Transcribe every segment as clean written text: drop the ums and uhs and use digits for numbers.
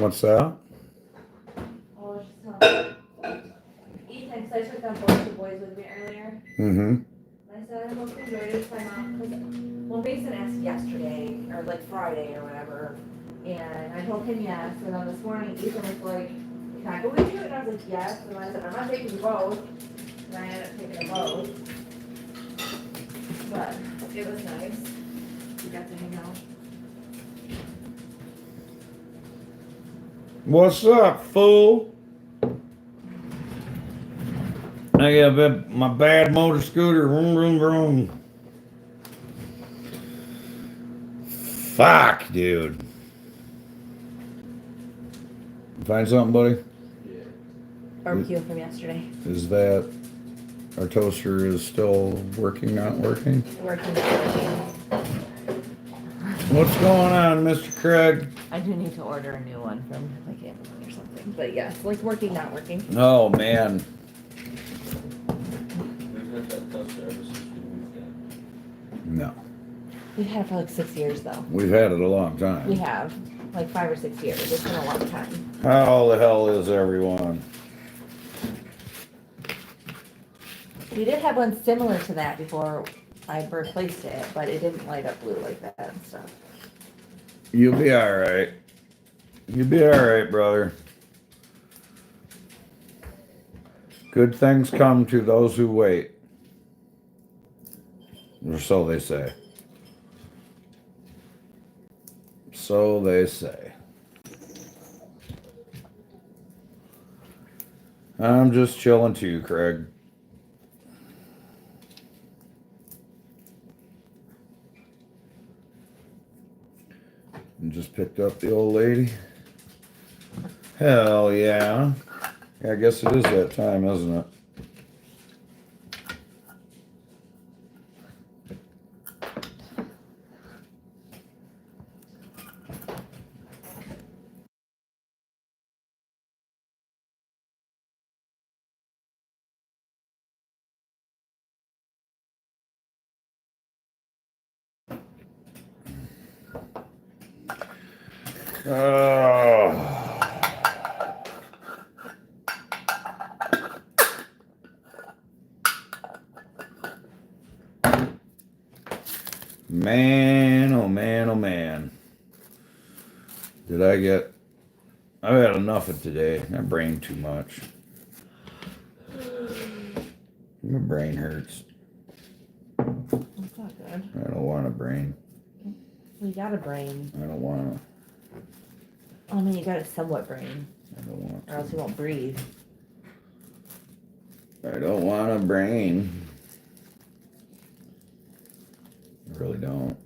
What's that? Oh, just Ethan, because I took them both the boys with me earlier. Mm-hmm. I said, I hope you enjoyed it time off, because, well, Mason asked yesterday, or like Friday or whatever, and I told him yes, and then this morning Ethan was like, can I go with you? And I was like, yes, and I said, I'm not taking you both, and I ended up taking them both. But it was nice, we got to hang out. What's up, fool? I got my bad motor scooter. Vroom, vroom, vroom. Fuck, dude. Find something, buddy? Barbecue from yesterday. Is that our toaster is still working, not working? Working. What's going on, Mr. Craig? I do need to order a new one from like Amazon or something, but yes, like working, not working. Oh, man. We've had that toaster ever since we moved in. No. We've had it for like 6 years though. We've had it a long time. We have, like 5 or 6 years. It's been a long time. How the hell is everyone? We did have one similar to that before I replaced it, but it didn't light up blue like that and stuff. You'll be alright. You'll be alright, brother. Good things come to those who wait. Or so they say. So they say. I'm just chilling too, Craig. And just picked up the old lady. Hell yeah. I guess it is that time, isn't it? Oh. Man, oh man, oh man. I've had enough of today. My brain too much. My brain hurts. That's not good. I don't want a brain. We got a brain. I don't want I mean, you got a somewhat brain, I don't want or else you won't breathe. I don't want a brain. I really don't.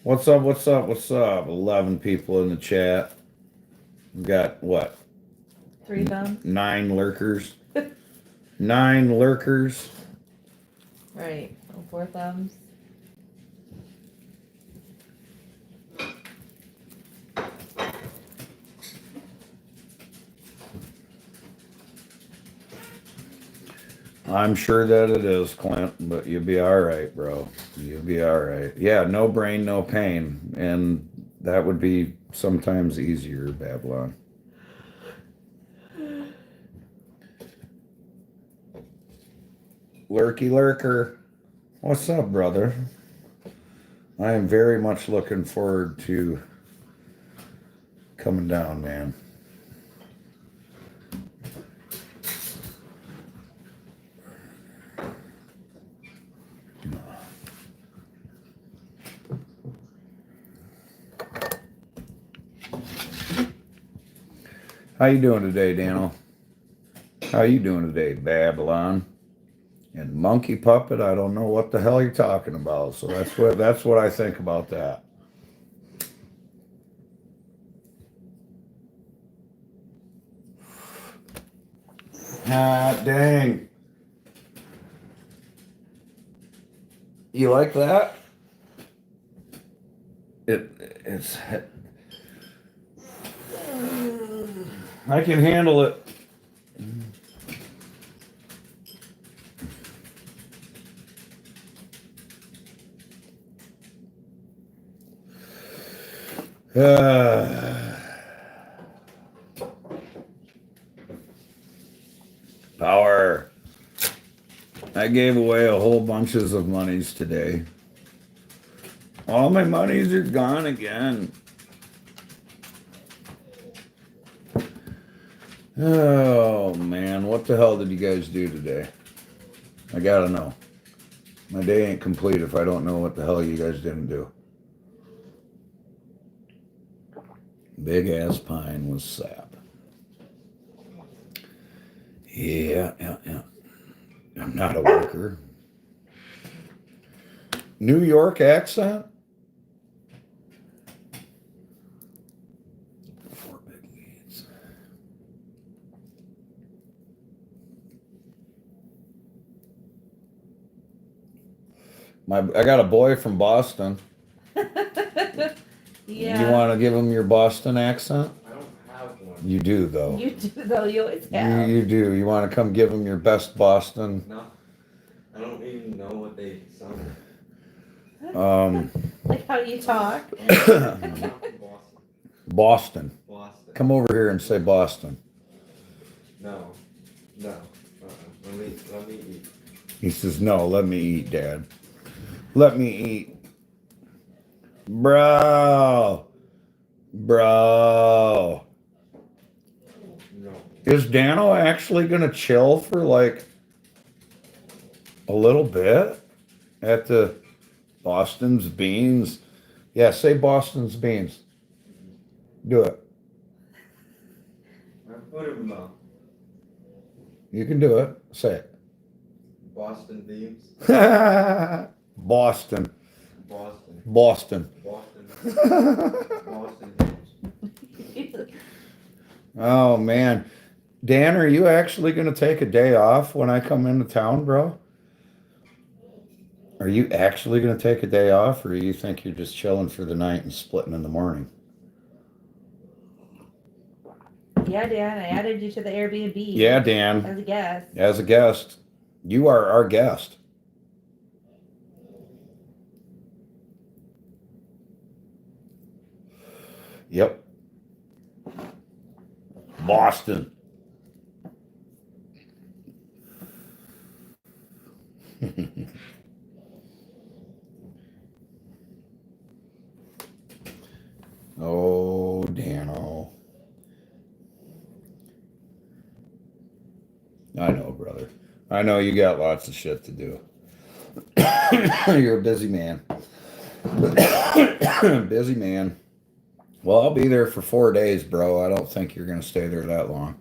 What's up, what's up, what's up? 11 people in the chat. We got what? 3 thumbs? 9 lurkers. 9 lurkers. Right. 4 thumbs. I'm sure that it is, Clint, but you'll be all right, bro. You'll be all right. Yeah, no brain, no pain. And that would be sometimes easier, Babylon. Lurky lurker. What's up, brother? I am very much looking forward to coming down, man. How you doing today, Daniel? How you doing today, Babylon? And Monkey Puppet, I don't know what the hell you're talking about. So that's what I think about that. Ah, dang. You like that? It's. I can handle it. Power. I gave away a whole bunches of monies today. All my monies are gone again. Oh man, what the hell did you guys do today? I gotta know. My day ain't complete if I don't know what the hell you guys didn't do. Big ass pine with sap. Yeah. I'm not a worker. New York accent? Four big leads. I got a boy from Boston. Yeah. You want to give him your Boston accent? I don't have one. You do, though. You do, though. You always have. You do. You want to come give him your best Boston? No. I don't even know what they sound like. Like how you talk. I'm not from Boston. Boston. Boston. Come over here and say Boston. No. No. Let me eat. He says, no, let me eat, Dad. Let me eat. Bro. No. Is Dano actually going to chill for like a little bit at the Boston's Beans? Yeah, say Boston's Beans. Do it. I put him You can do it. Say it. Boston Beams. Boston. Boston. Boston. Boston. Boston Beams. Oh, man. Dan, are you actually going to take a day off when I come into town, bro? Are you actually going to take a day off, or do you think you're just chilling for the night and splitting in the morning? Yeah, Dan. I added you to the Airbnb. Yeah, Dan. As a guest. As a guest. You are our guest. Yep. Boston. Oh, Dano. I know, brother. I know you got lots of shit to do. You're a busy man. Busy man. Well, I'll be there for 4 days, bro. I don't think you're going to stay there that long.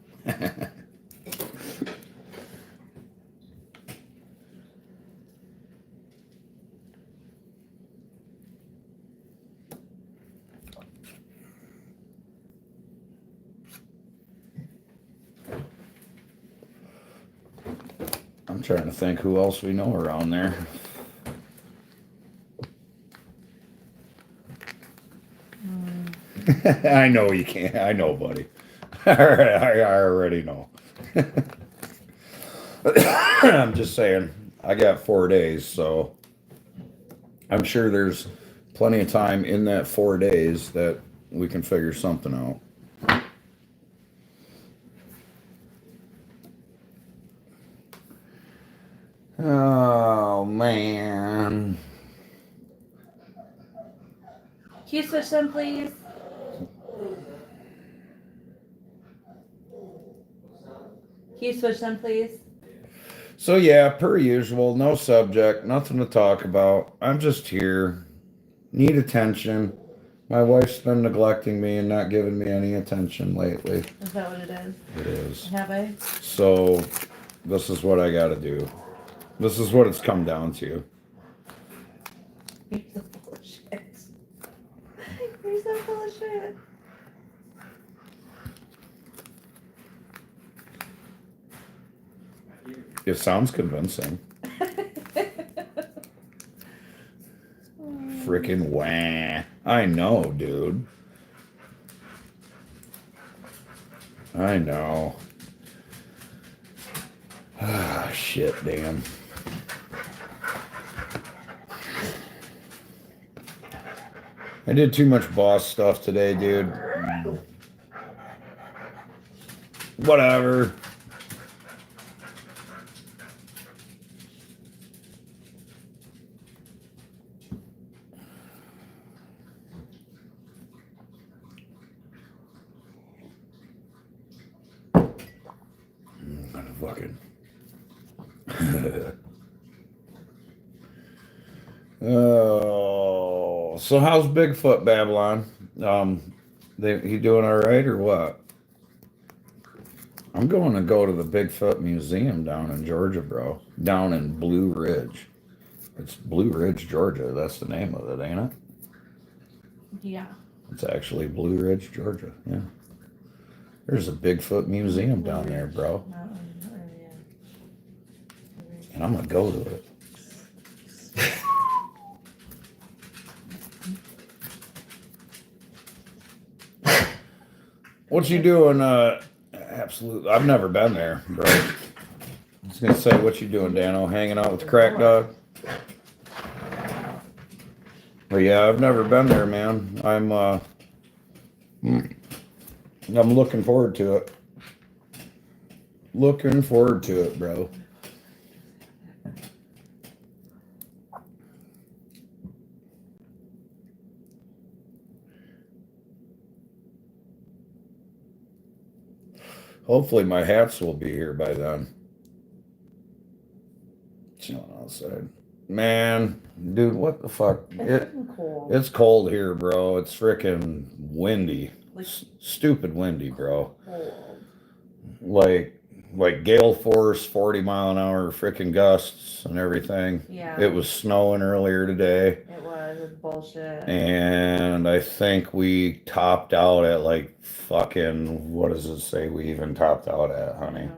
I'm trying to think who else we know around there. I know you can't. I know, buddy. I already know. I'm just saying, I got 4 days, so I'm sure there's plenty of time in that 4 days that we can figure something out. Oh, man. Can you switch them, please? Can you switch them, please? So yeah, per usual, no subject, nothing to talk about. I'm just here. Need attention. My wife's been neglecting me and not giving me any attention lately. Is that what it is? It is. Have I? So this is what I gotta do. This is what it's come down to. You're so full of shit. You're so full of shit. It sounds convincing. freaking wah. I know, dude. I know. Ah, shit, damn. I did too much boss stuff today, dude. Whatever. Fucking. Oh, so how's Bigfoot, Babylon? He doing all right or what? I'm going to go to the Bigfoot Museum down in Georgia, bro. Down in Blue Ridge. It's Blue Ridge, Georgia. That's the name of it, ain't it? Yeah. It's actually Blue Ridge, Georgia. Yeah. There's a Bigfoot museum down there, bro. And I'm gonna go to it. What you doing? Absolutely. I've never been there, bro. I was gonna say, what you doing, Dano? Hanging out with the crack dog? But yeah, I've never been there, man. I'm looking forward to it. Looking forward to it, bro. Hopefully my hats will be here by then. Chilling outside. Man, dude, what the fuck? It's cold. It's cold here, bro. It's freaking windy. Like- Stupid windy, bro. Cold. Like gale force, 40-mile-an-hour freaking gusts and everything. Yeah. It was snowing earlier today. It was bullshit. And I think we topped out at like fucking, what does it say we even topped out at, honey?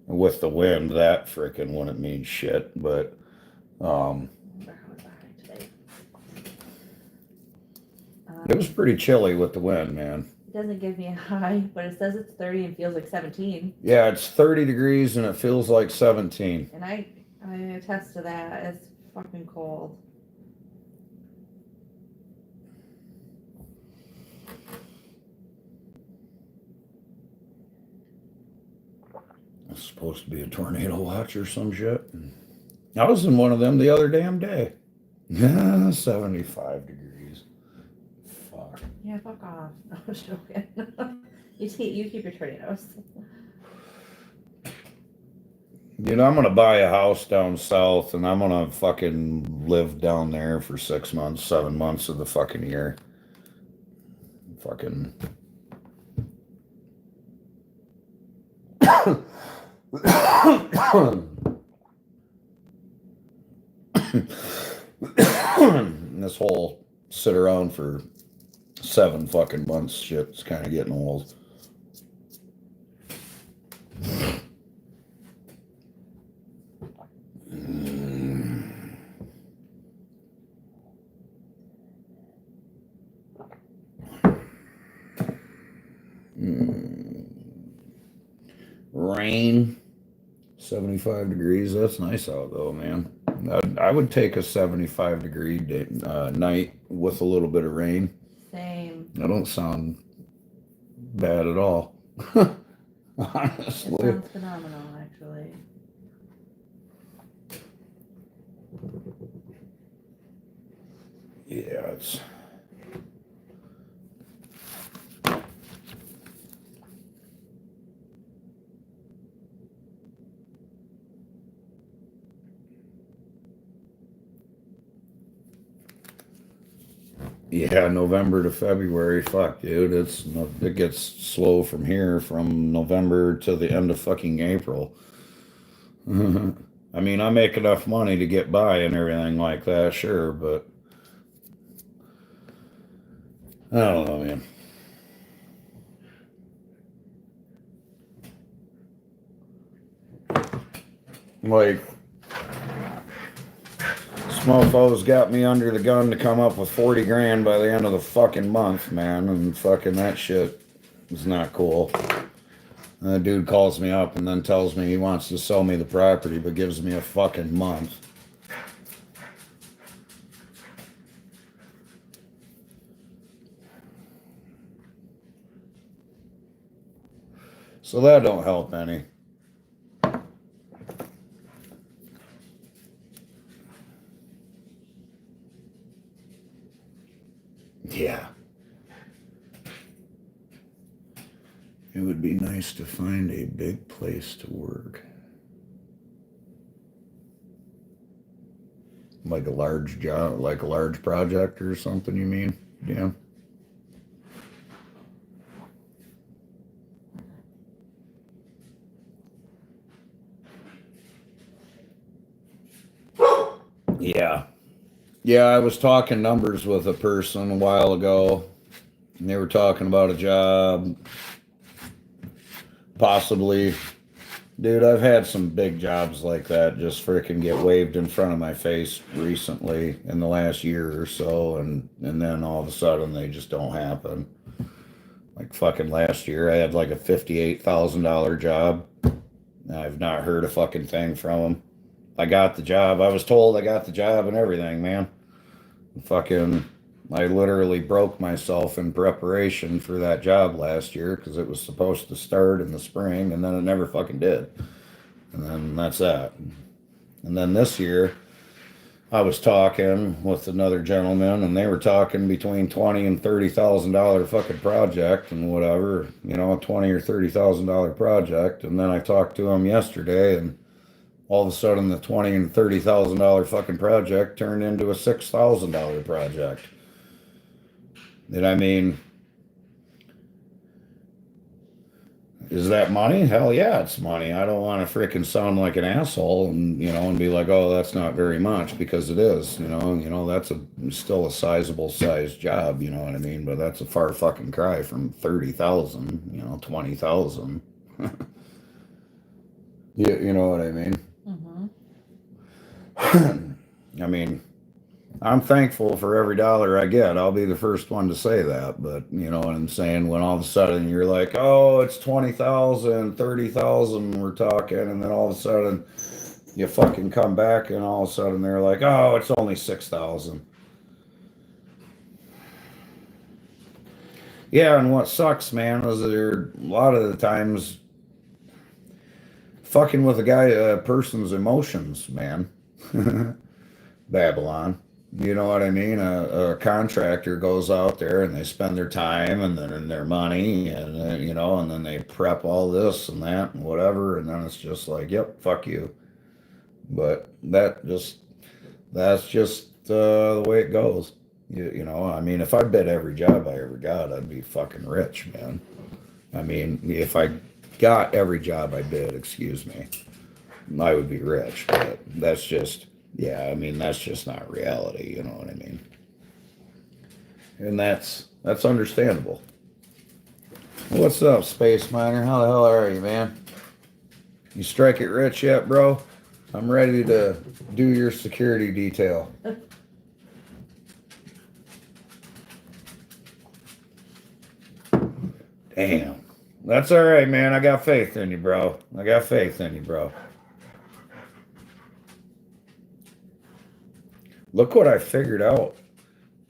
With the wind, that freaking wouldn't mean shit, but it was pretty chilly with the wind, man. It doesn't give me a high, but it says it's 30 and feels like 17. Yeah, it's 30 degrees and it feels like 17. And I attest to that. It's fucking cold. It's supposed to be a tornado watch or some shit. I was in one of them the other damn day. Yeah, 75 degrees. Fuck. Yeah, fuck off. I was joking. You keep your tornadoes. Dude, I'm gonna buy a house down south and I'm gonna fucking live down there for 6 months, 7 months of the fucking year. Fucking. This whole sit around for 7 fucking months shit's kind of getting old. Rain, 75 degrees. That's nice out though, man. I would take a 75-degree night with a little bit of rain. Same. That don't sound bad at all. It Honestly. sounds phenomenal, actually. Yeah, it's. Yeah, November to February, fuck, dude. It gets slow from here from November to the end of fucking April. I mean, I make enough money to get by and everything like that, sure, but I don't know, man. Like, mofo's got me under the gun to come up with 40 grand by the end of the fucking month, man, and fucking that shit is not cool. And the dude calls me up and then tells me he wants to sell me the property, but gives me a fucking month. So that don't help any. Yeah. It would be nice to find a big place to work. Like a large job, like a large project or something, you mean? Yeah. Yeah. Yeah, I was talking numbers with a person a while ago, and they were talking about a job, possibly. Dude, I've had some big jobs like that just freaking get waved in front of my face recently in the last year or so, and then all of a sudden they just don't happen. Like fucking last year, I had like a $58,000 job. I've not heard a fucking thing from them. I got the job. I was told I got the job and everything, man. Fucking, I literally broke myself in preparation for that job last year because it was supposed to start in the spring and then it never fucking did. And then that's that. And then this year, I was talking with another gentleman and they were talking between $20,000 and $30,000 fucking project and whatever, you know, a $20,000 or $30,000 project. And then I talked to him yesterday and all of a sudden the $20,000 and $30,000 fucking project turned into a $6,000 project. And I mean, is that money? Hell yeah, it's money. I don't want to freaking sound like an asshole and, you know, and be like, oh, that's not very much, because it is, you know, that's still a sizable sized job, you know what I mean? But that's a far fucking cry from 30,000, you know, 20,000. You know what I mean? I mean, I'm thankful for every dollar I get. I'll be the first one to say that. But you know what I'm saying? When all of a sudden you're like, oh, it's 20,000, 30,000, we're talking. And then all of a sudden you fucking come back and all of a sudden they're like, oh, it's only 6,000. Yeah, and what sucks, man, is there a lot of the times fucking with a person's emotions, man. Babylon. You know what I mean? A contractor goes out there and they spend their time and then their money and you know, and then they prep all this and that and whatever, and then it's just like, yep, fuck you. But that's just the way it goes. You know, I mean, if I bid every job I ever got, I'd be fucking rich, man. I mean, if I got every job I bid, excuse me, I would be rich. But that's just, yeah, I mean, that's just not reality, you know what I mean? And that's understandable. What's up, Space Miner? How the hell are you, man? You strike it rich yet, bro? I'm ready to do your security detail. Damn. That's all right, man. I got faith in you, bro. I got faith in you, bro. Look what I figured out.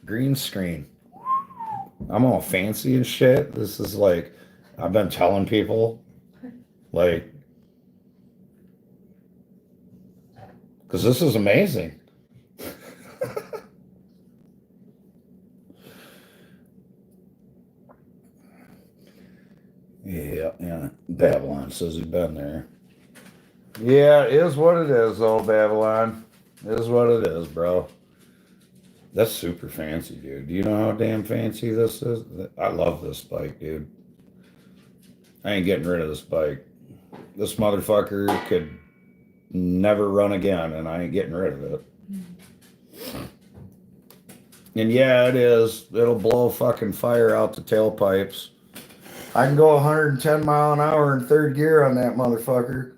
Green screen. I'm all fancy and shit. This is like, I've been telling people, like, because this is amazing. Yeah. Babylon says he's been there. Yeah, it is what it is, though, Babylon. It is what it is, bro. That's super fancy, dude. Do you know how damn fancy this is? I love this bike, dude. I ain't getting rid of this bike. This motherfucker could never run again, and I ain't getting rid of it. And yeah, it is. It'll blow fucking fire out the tailpipes. I can go 110 mile an hour in third gear on that motherfucker.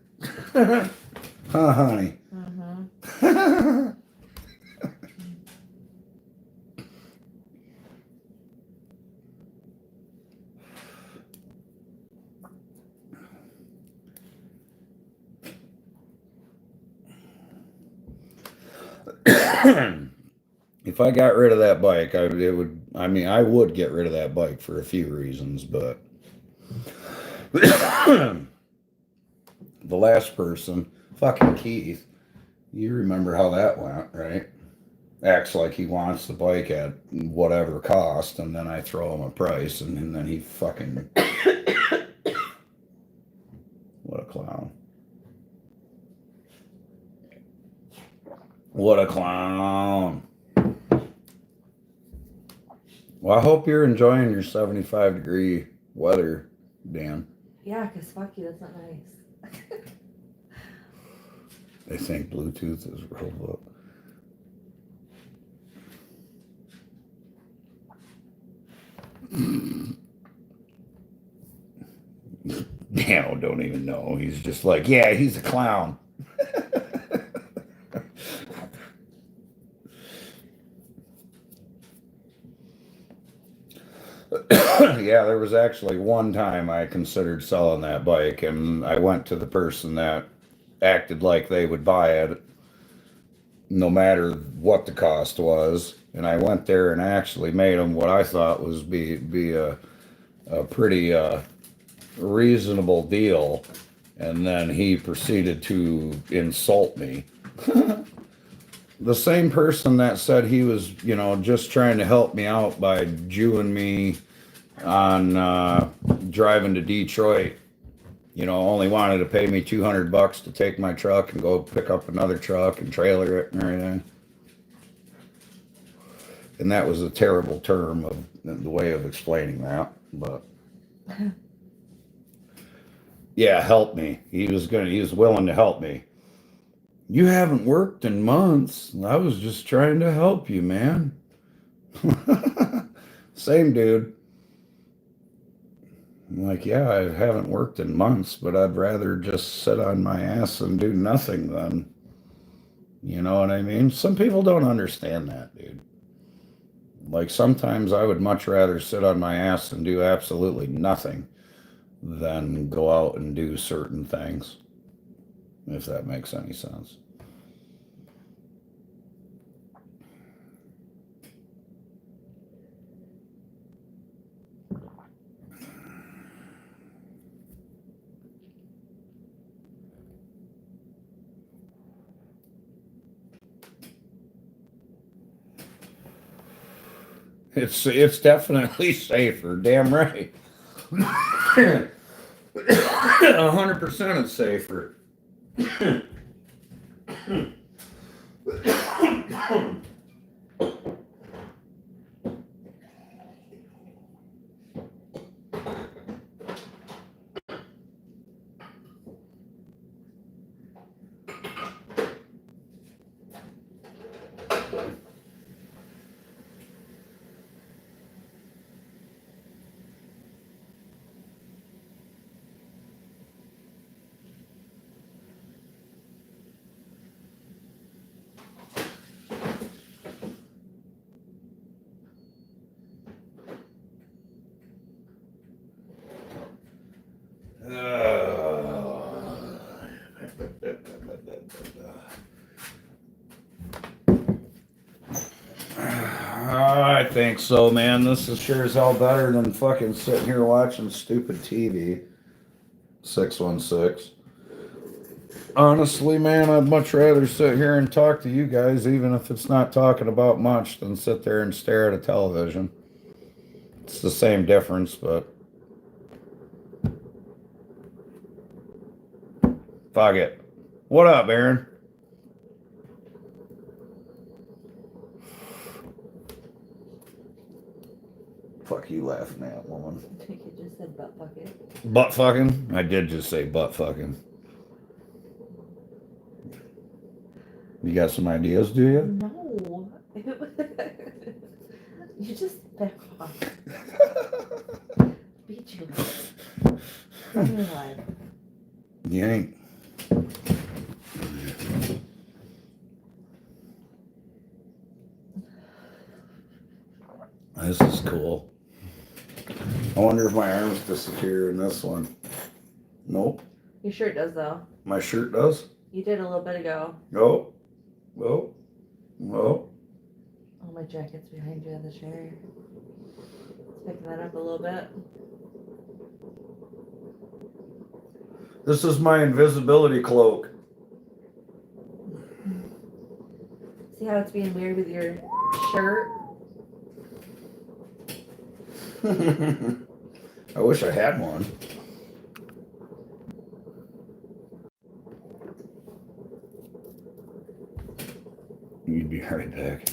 Huh, honey? If I got rid of that bike, I would get rid of that bike for a few reasons, but the last person, fucking Keith, you remember how that went, right? Acts like he wants the bike at whatever cost, and then I throw him a price, and then he fucking, what a clown. What a clown. Well, I hope you're enjoying your 75-degree weather, Dan. Yeah, because fuck you, that's not nice. They think Bluetooth is rolled up. Dan don't even know. He's just like, yeah, he's a clown. Yeah, there was actually one time I considered selling that bike, and I went to the person that acted like they would buy it no matter what the cost was, and I went there and actually made them what I thought was be a pretty reasonable deal, and then he proceeded to insult me. The same person that said he was, just trying to help me out by Jewing me on driving to Detroit, only wanted to pay me $200 to take my truck and go pick up another truck and trailer it and everything. And that was a terrible term of the way of explaining that, but yeah, help me. He was willing to help me. You haven't worked in months. I was just trying to help you, man. Same dude. I'm like, yeah, I haven't worked in months, but I'd rather just sit on my ass and do nothing than, you know what I mean? Some people don't understand that, dude. Like, sometimes I would much rather sit on my ass and do absolutely nothing than go out and do certain things, if that makes any sense. It's definitely safer. Damn right. 100% it's safer. I think so, man. This is sure as hell better than fucking sitting here watching stupid TV. 616. Honestly, man, I'd much rather sit here and talk to you guys, even if it's not talking about much, than sit there and stare at a television. It's the same difference, but fuck it. What up, Aaron? Fuck you laughing at, woman. I think you just said butt fucking. Butt fucking? I did just say butt fucking. You got some ideas, do you? No. You just back off. Beat you. I'm alive. You ain't. This is cool. I wonder if my arms disappear in this one. Nope. Your shirt does though. My shirt does? You did a little bit ago. Oh. Oh. Well, Oh, my jacket's behind you in the chair. Let's pick that up a little bit. this is my invisibility cloak. See how it's being weird with your shirt? I wish I had one. You'd be right back.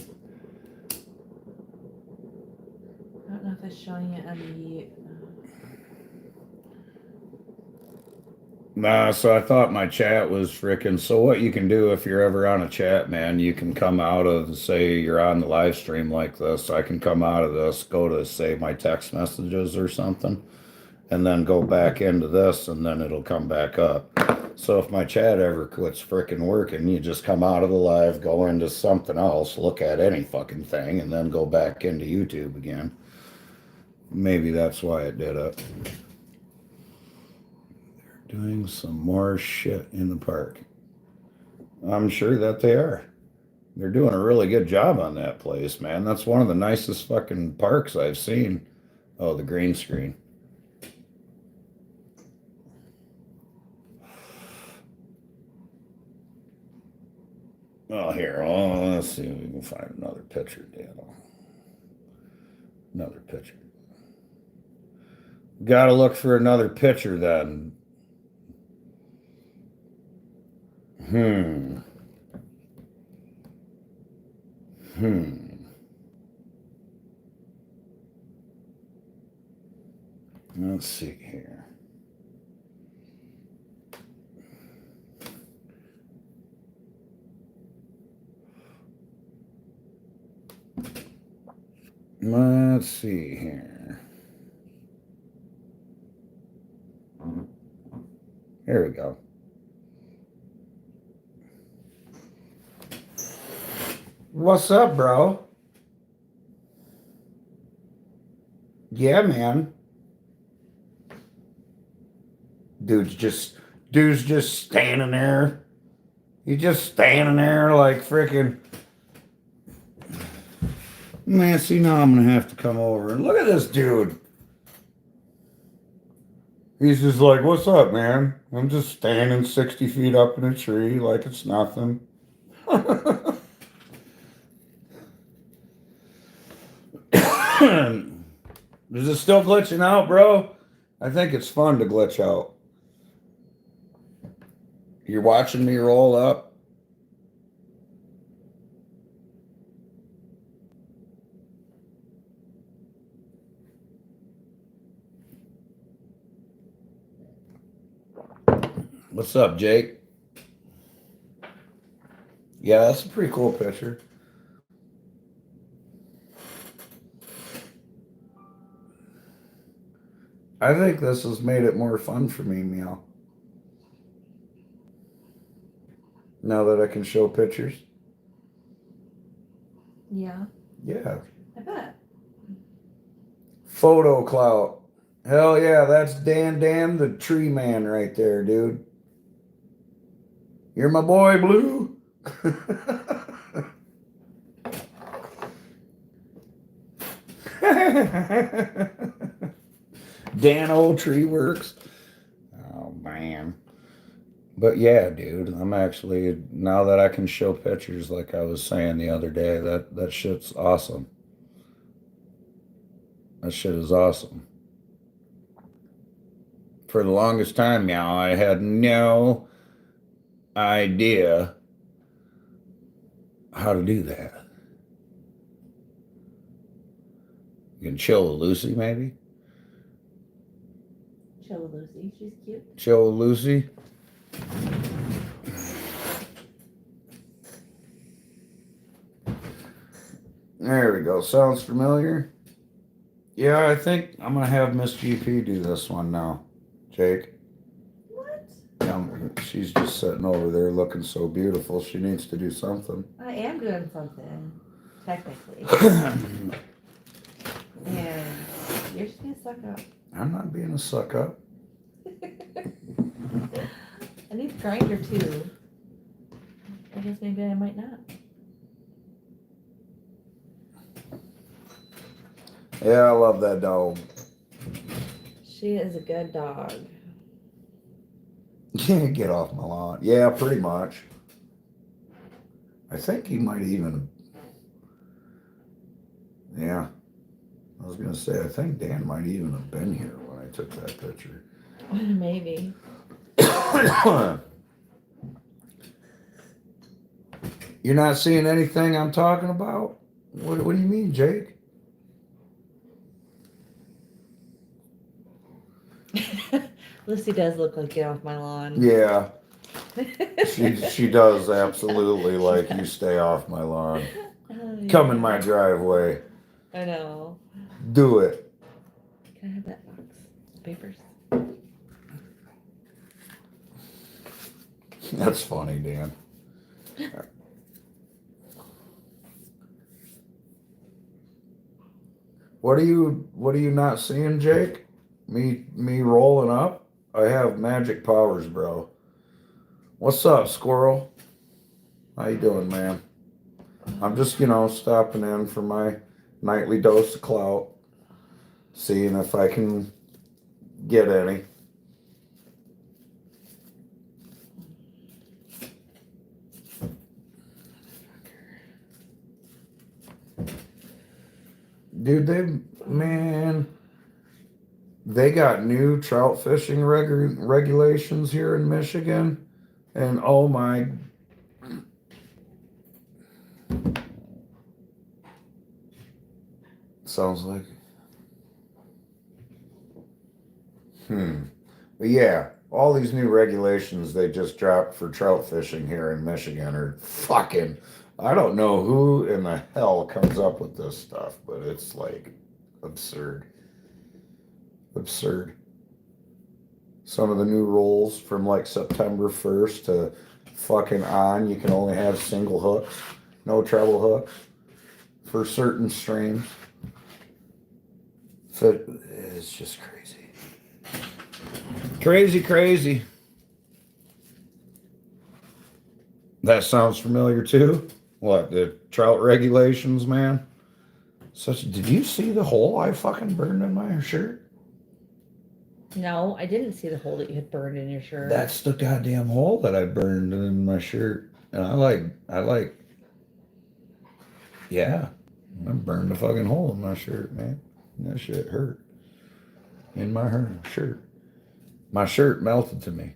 I don't know if it's showing it on the. Nah, so I thought my chat was frickin'. So what you can do if you're ever on a chat, man, you can come out of, say you're on the live stream like this. I can come out of this, go to say my text messages or something, and then go back into this, and then it'll come back up. So if my chat ever quits frickin' working, you just come out of the live, go into something else, look at any fucking thing, and then go back into YouTube again. Maybe that's why it did it. Doing some more shit in the park. I'm sure that they are. They're doing a really good job on that place, man. That's one of the nicest fucking parks I've seen. Oh, the green screen. Oh, here. Oh, let's see if we can find another picture, Daniel. Another picture. Gotta look for another picture then. Hmm. Let's see here. Let's see here. Here we go. What's up, bro? Yeah, man. Dude's just standing there. He's just standing there like freaking. Man, see, now I'm gonna have to come over and look at this dude. He's just like, what's up, man? I'm just standing 60 feet up in a tree like it's nothing. Is it still glitching out, bro? I think it's fun to glitch out. You're watching me roll up. What's up, Jake? Yeah, that's a pretty cool picture. I think this has made it more fun for me, Meow. Now that I can show pictures. Yeah, Yeah. I bet. Photo clout. Hell yeah, that's Dan, the tree man right there, dude. You're my boy, Blue. Dan Old Tree Works. Oh man. But yeah, dude, I'm actually, now that I can show pictures like I was saying the other day, that shit's awesome. That shit is awesome. For the longest time now, I had no idea how to do that. You can chill with Lucy, maybe? Chill with Lucy. She's cute. Chill with Lucy? There we go. Sounds familiar? Yeah, I think I'm going to have Miss GP do this one now, Jake. What? She's just sitting over there looking so beautiful. She needs to do something. I am doing something, technically. And you're just gonna suck up. I'm not being a suck up. I need a grinder too. I guess maybe I might not. Yeah, I love that dog. She is a good dog. Get off my lawn. Yeah, pretty much. I think he might even. Yeah, I was gonna say I think Dan might even have been here when I took that picture. Maybe. You're not seeing anything I'm talking about? What do you mean, Jake? Lucy does look like get off my lawn. Yeah, she does absolutely like you stay off my lawn. Oh, Come in yeah. my driveway. I know. Do it. Can I have that box? Papers? That's funny, Dan. What are you not seeing, Jake? Me rolling up? I have magic powers, bro. What's up, squirrel? How you doing, man? I'm just, stopping in for my nightly dose of clout, seeing if I can get any. Dude, they got new trout fishing regulations here in Michigan, and oh my. Sounds like. But yeah, all these new regulations they just dropped for trout fishing here in Michigan are fucking. I don't know who in the hell comes up with this stuff, but it's like absurd. Absurd. Some of the new rules from like September 1st to fucking on, you can only have single hooks, no treble hooks for certain streams. So it's just crazy. Crazy. That sounds familiar too. What, the trout regulations, man? Did you see the hole I fucking burned in my shirt? No, I didn't see the hole that you had burned in your shirt. That's the goddamn hole that I burned in my shirt. And yeah, I burned a fucking hole in my shirt, man. That shit hurt. In my shirt. My shirt melted to me.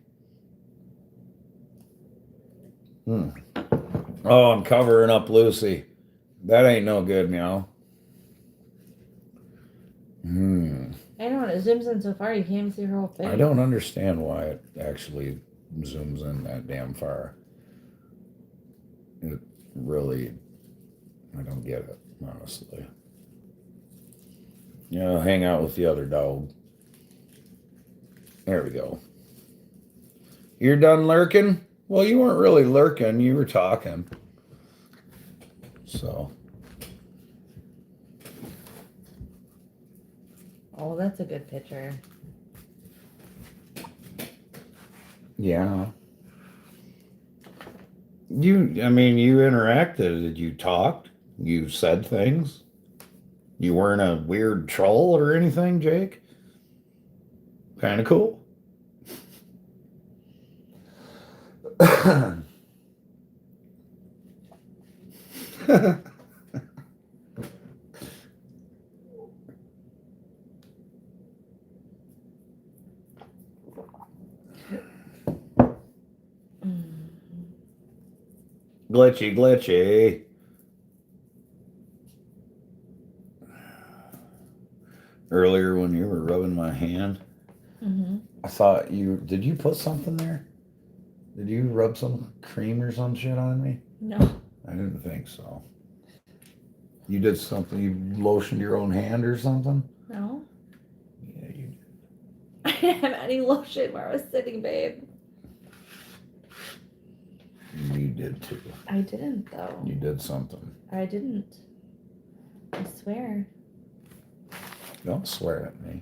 Oh, I'm covering up Lucy. That ain't no good, meow. I know, it zooms in so far you can't even see her whole face. I don't understand why it actually zooms in that damn far. It really, I don't get it, honestly. Hang out with the other dog. There we go. You're done lurking? Well, you weren't really lurking, you were talking. So. Oh, that's a good picture. Yeah. You interacted. You talked. You said things. You weren't a weird troll or anything, Jake. Kind of cool. Glitchy. Earlier when you were rubbing my hand, I thought did you put something there? Did you rub some cream or some shit on me? No. I didn't think so. You did something, you lotioned your own hand or something? No. Yeah, you did. I didn't have any lotion where I was sitting, babe. You did too. I didn't, though. You did something. I didn't. I swear. Don't swear at me.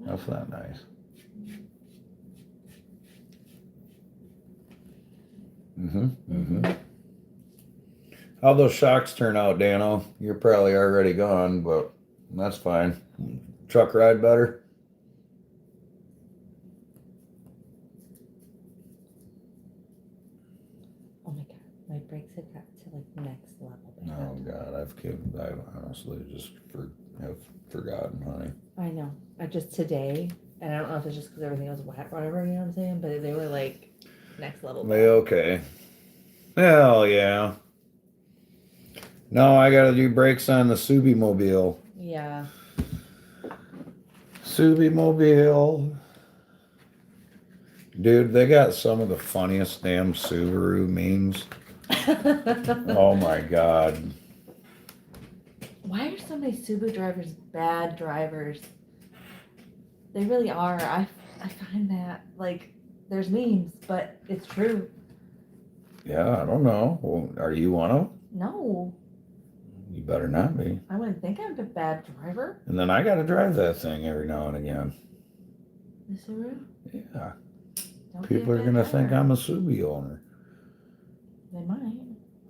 That's not nice. How'd those shocks turn out, Dano? You're probably already gone, but That's fine. Truck ride better? Oh my god, my brakes have got to like next level. Oh God, I've honestly just have forgotten, honey. I know. I just today, and I don't know if it's just because everything was wet or whatever, you know what I'm saying? But they were like next level. They okay. Hell yeah. No, I gotta do brakes on the Subi Mobile. Yeah. Subi Mobile. Dude, they got some of the funniest damn Subaru memes. Oh my God. Why are so many Subaru drivers bad drivers? They really are. I find that like there's memes, but it's true. Yeah, I don't know. Well, are you one of them? No, You better not be. I wouldn't think I'm a bad driver. And then I gotta drive that thing every now and again. The Subaru. Yeah. Don't be a People are bad gonna driver. think I'm a Subi owner. They might.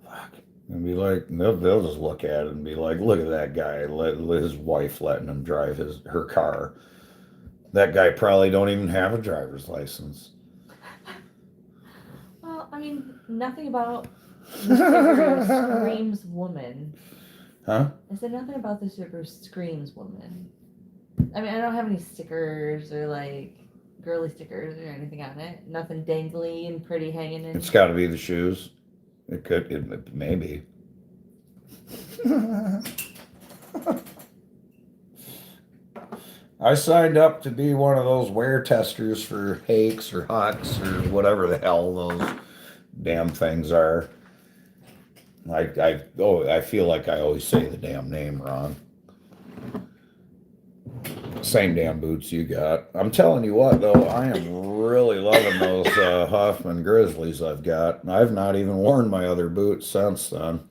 Fuck. And be like, they'll just look at it and be like, look at that guy, his wife letting him drive her car. That guy probably don't even have a driver's license. Well, I mean, nothing about the Subaru screams woman. Huh? I said nothing about the Subaru screams woman. I mean, I don't have any stickers or like girly stickers or anything on it. Nothing dangly and pretty hanging in. It's got to be the shoes. It maybe. I signed up to be one of those wear testers for Hakes or Hux or whatever the hell those damn things are. I feel like I always say the damn name wrong. Same damn boots you got. I'm telling you what though, I am really loving those Hoffman Grizzlies I've got. I've not even worn my other boots since then.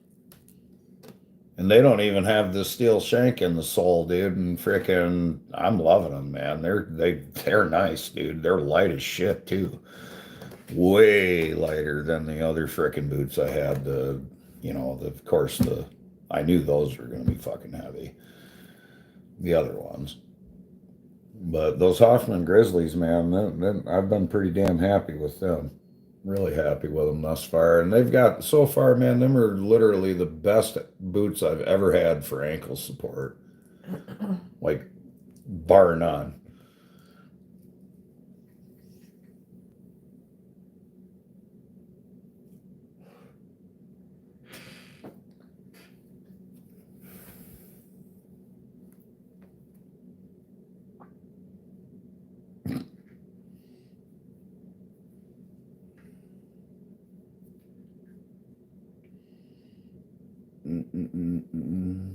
And they don't even have the steel shank in the sole, dude. And frickin', I'm loving them, man. They're nice, dude. They're light as shit too. Way lighter than the other frickin' boots I had. Of course, I knew those were gonna be fucking heavy. The other ones. But those Hoffman Grizzlies, man, I've been pretty damn happy with them. Really happy with them thus far. And they've got, so far, man, them are literally the best boots I've ever had for ankle support. Like, bar none. Mm-mm-mm-mm.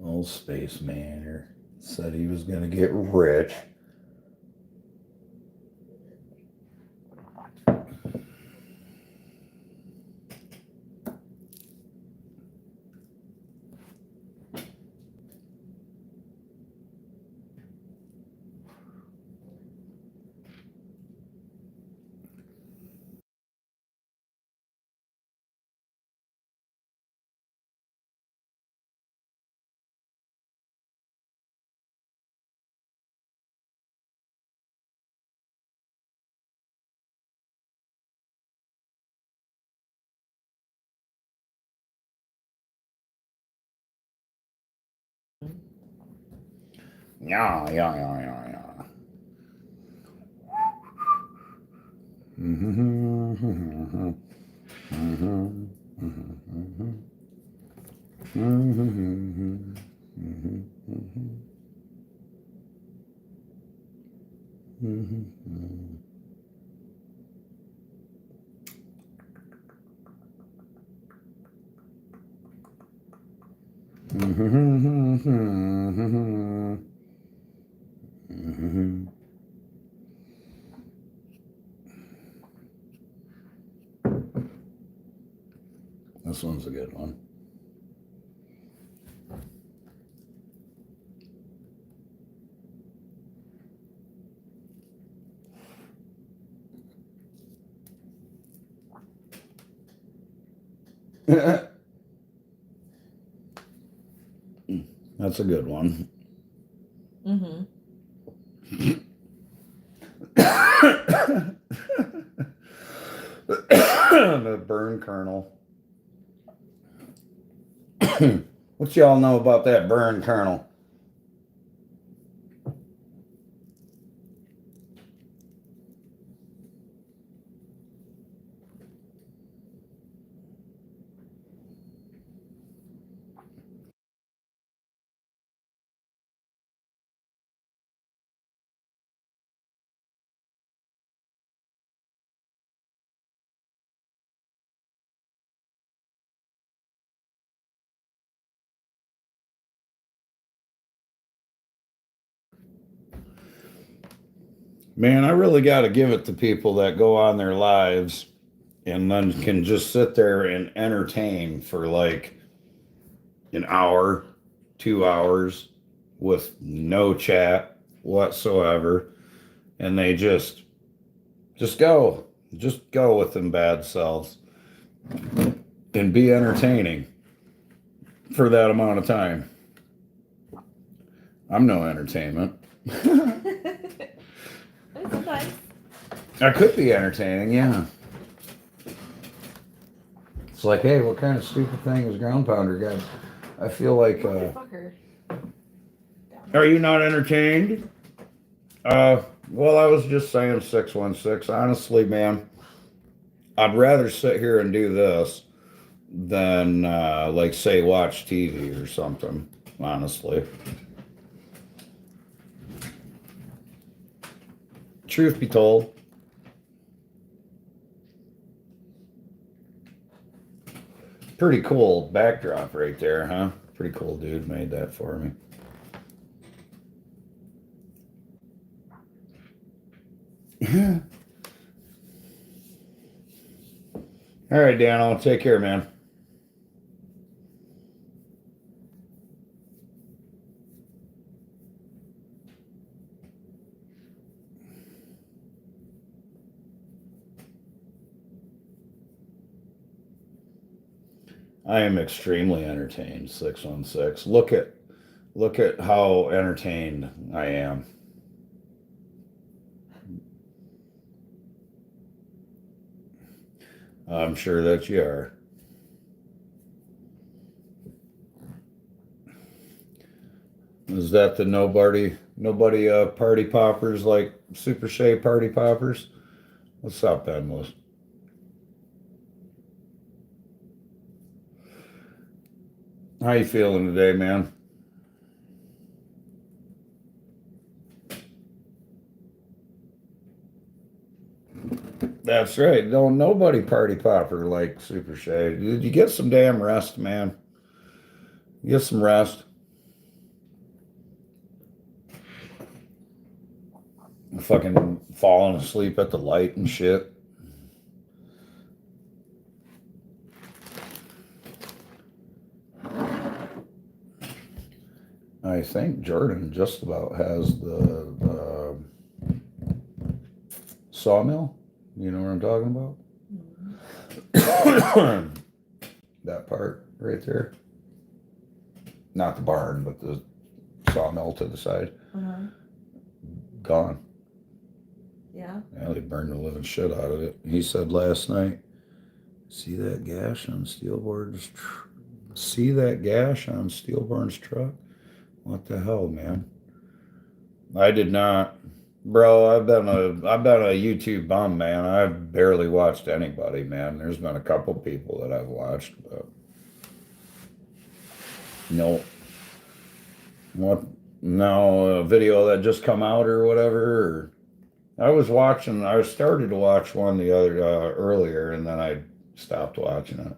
Old spaceman here said he was gonna get rich. Yeah, yeah, yeah, yeah, yeah. Mm-hmm, mm-hmm, mm-hmm, mm-hmm, mm-hmm, mm-hmm, mm-hmm. This one's a good one. That's a good one. Mm-hmm. The burn kernel. What y'all know about that burn kernel? Man, I really got to give it to people that go on their lives and then can just sit there and entertain for like an hour, 2 hours with no chat whatsoever. And they just go with them bad selves and be entertaining for that amount of time. I'm no entertainment. Sometimes. I could be entertaining, yeah. It's like, hey, what kind of stupid thing is Ground Pounder got? I feel like, Motherfucker. are you not entertained? Well, I was just saying 616. Honestly, man, I'd rather sit here and do this than, like, say, watch TV or something, honestly. Truth be told. Pretty cool backdrop right there, huh? Pretty cool dude made that for me. Yeah. All right, Dan, I'll take care, man. I am extremely entertained, 616. Look at how entertained I am. I'm sure that you are. Is that the nobody party poppers like Super Shay party poppers? What's up, Endless? How you feeling today, man? That's right. Don't nobody party popper like Super Shay. Did you get some damn rest, man? Get some rest. Fucking falling asleep at the light and shit. I think Jordan just about has the sawmill. You know what I'm talking about? That part right there. Not the barn, but the sawmill to the side. Uh-huh. Gone. Yeah. Yeah, they burned the living shit out of it. He said last night, see that gash on Steelborn's truck? What the hell, man? I did not. Bro, I've been a YouTube bum, man. I've barely watched anybody, man. There's been a couple people that I've watched, but no. What? No, a video that just come out or whatever. Or I started to watch one the other earlier, and then I stopped watching it.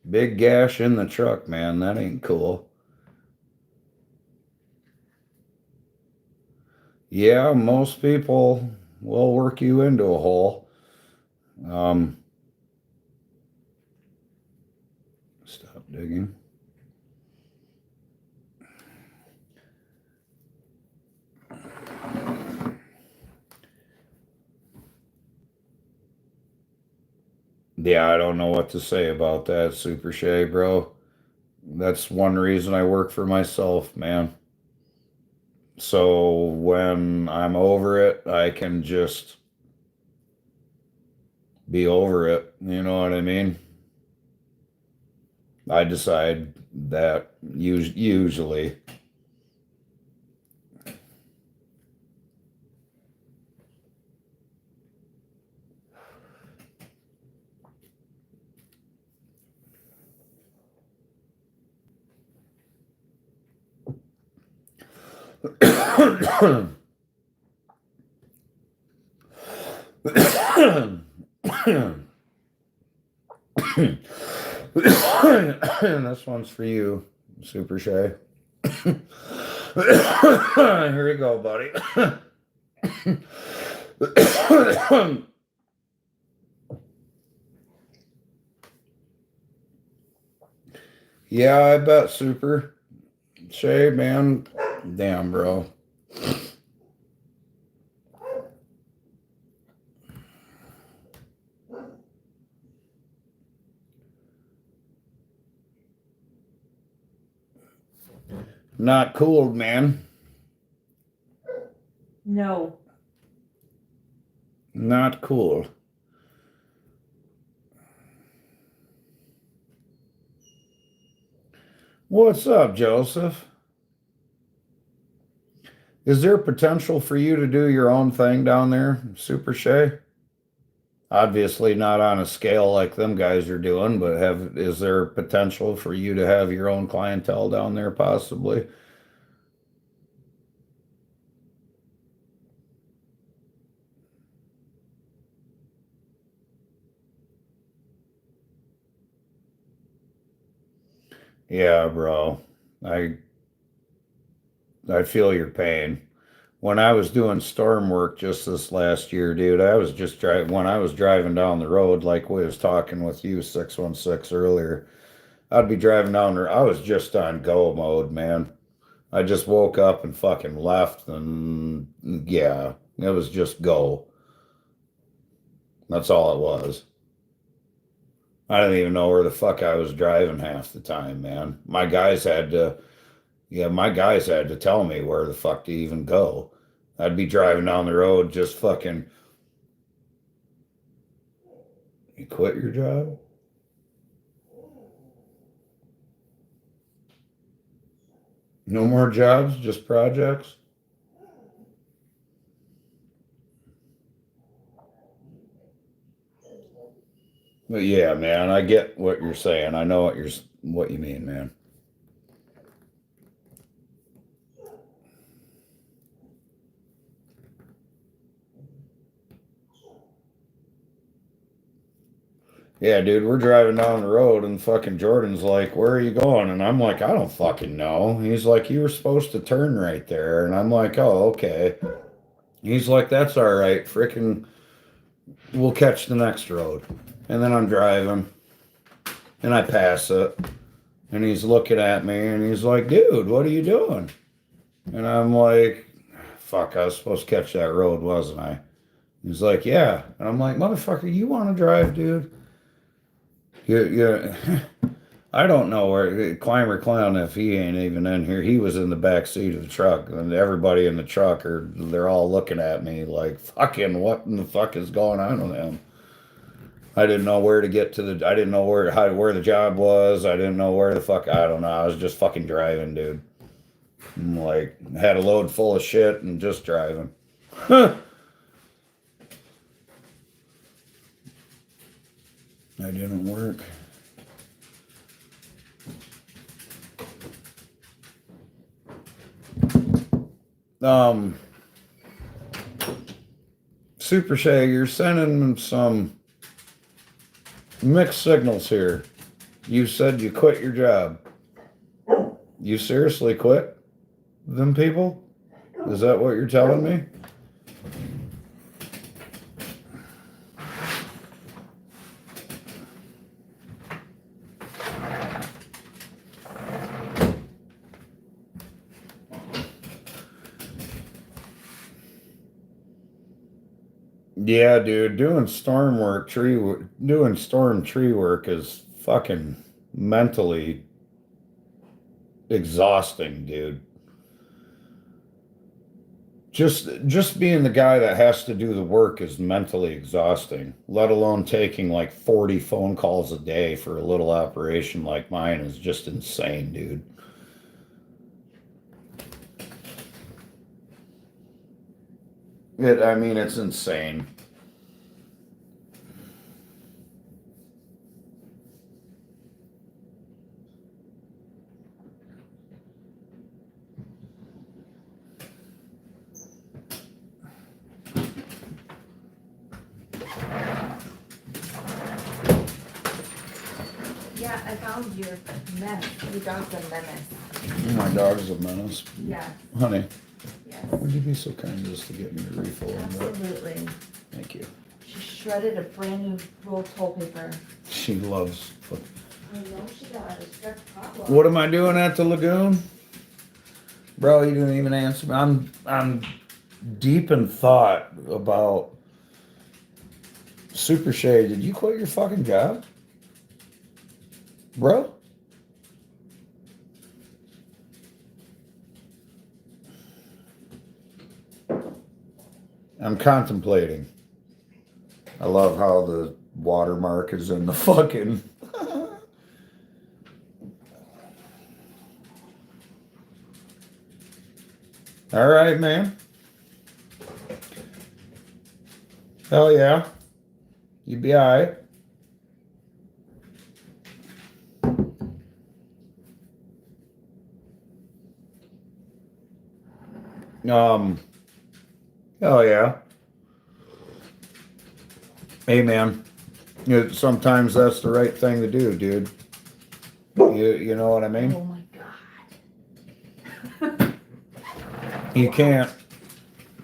Big gash in the truck, man. That ain't cool. Yeah, most people will work you into a hole. Um, digging. Yeah, I don't know what to say about that, Super Shay, bro. That's one reason I work for myself, man. So when I'm over it, I can just be over it. You know what I mean? I decide that usually. This one's for you, Super Shay. Here you go, buddy. Yeah, I bet, Super Shay, man. Damn, bro. Not cool, man. No. Not cool. What's up, Joseph? Is there potential for you to do your own thing down there, Super Shay? Obviously not on a scale like them guys are doing, but is there potential for you to have your own clientele down there possibly? Yeah, bro. I I feel your pain. When I was doing storm work just this last year, dude, I was just driving when I was driving down the road, like we was talking with you 616 earlier. I'd be driving down there. I was just on go mode, man. I just woke up and fucking left, and yeah, it was just go. That's all it was. I didn't even know where the fuck I was driving half the time, man. My guys had to tell me where the fuck to even go. I'd be driving down the road just fucking. You quit your job? No more jobs, just projects? But yeah, man, I get what you're saying. I know what you mean, man. Yeah, dude, we're driving down the road and fucking Jordan's like, "Where are you going?" And I'm like, "I don't fucking know." He's like, "You were supposed to turn right there." And I'm like, "Oh, okay." He's like, "That's all right. Frickin' we'll catch the next road." And then I'm driving and I pass it and he's looking at me and he's like, "Dude, what are you doing?" And I'm like, "Fuck, I was supposed to catch that road, wasn't I?" He's like, "Yeah." And I'm like, "Motherfucker, you want to drive, dude?" You I don't know where Climber Clown, if he ain't even in here. He was in the back seat of the truck, and everybody in the truck they're all looking at me like, "Fucking what in the fuck is going on with him?" I didn't know where to get to I didn't know where the job was. I didn't know where the fuck. I don't know. I was just fucking driving, dude. I'm like had a load full of shit and just driving. That didn't work. Um, Super Shay, you're sending some mixed signals here. You said you quit your job. You seriously quit them people? Is that what you're telling me? Yeah, dude, doing storm tree work is fucking mentally exhausting, dude. Just being the guy that has to do the work is mentally exhausting, let alone taking like 40 phone calls a day for a little operation like mine is just insane, dude. I mean, it's insane. Yeah, I found your mess. You dog's a menace. My dog's a menace. Yeah, Honey, yes. would you be so kind as to get me a refill on that? Absolutely. Thank you. She shredded a brand new roll of toilet paper. She loves. I know she does. That's a problem. What am I doing at the lagoon? Bro, you didn't even answer me. I'm deep in thought about Super Shay. Did you quit your fucking job? Bro? I'm contemplating. I love how the watermark is in the fucking. All right, man. Hell yeah. You be all right. Hell yeah. Hey, man. Sometimes that's the right thing to do, dude. You know what I mean? Oh my god. You can't.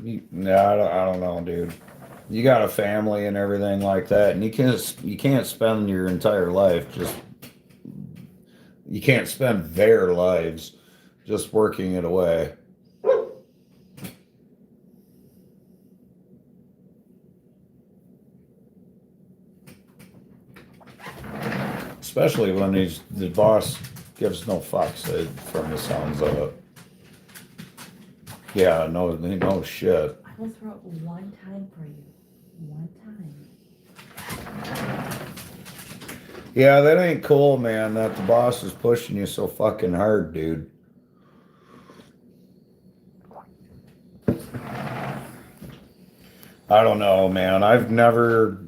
I don't know, dude. You got a family and everything like that, and you can't spend your entire life just. You can't spend their lives just working it away. Especially when the boss gives no fucks from the sounds of it. Yeah, no shit. I will throw it one time for you. One time. Yeah, that ain't cool, man, that the boss is pushing you so fucking hard, dude. I don't know, man. I've never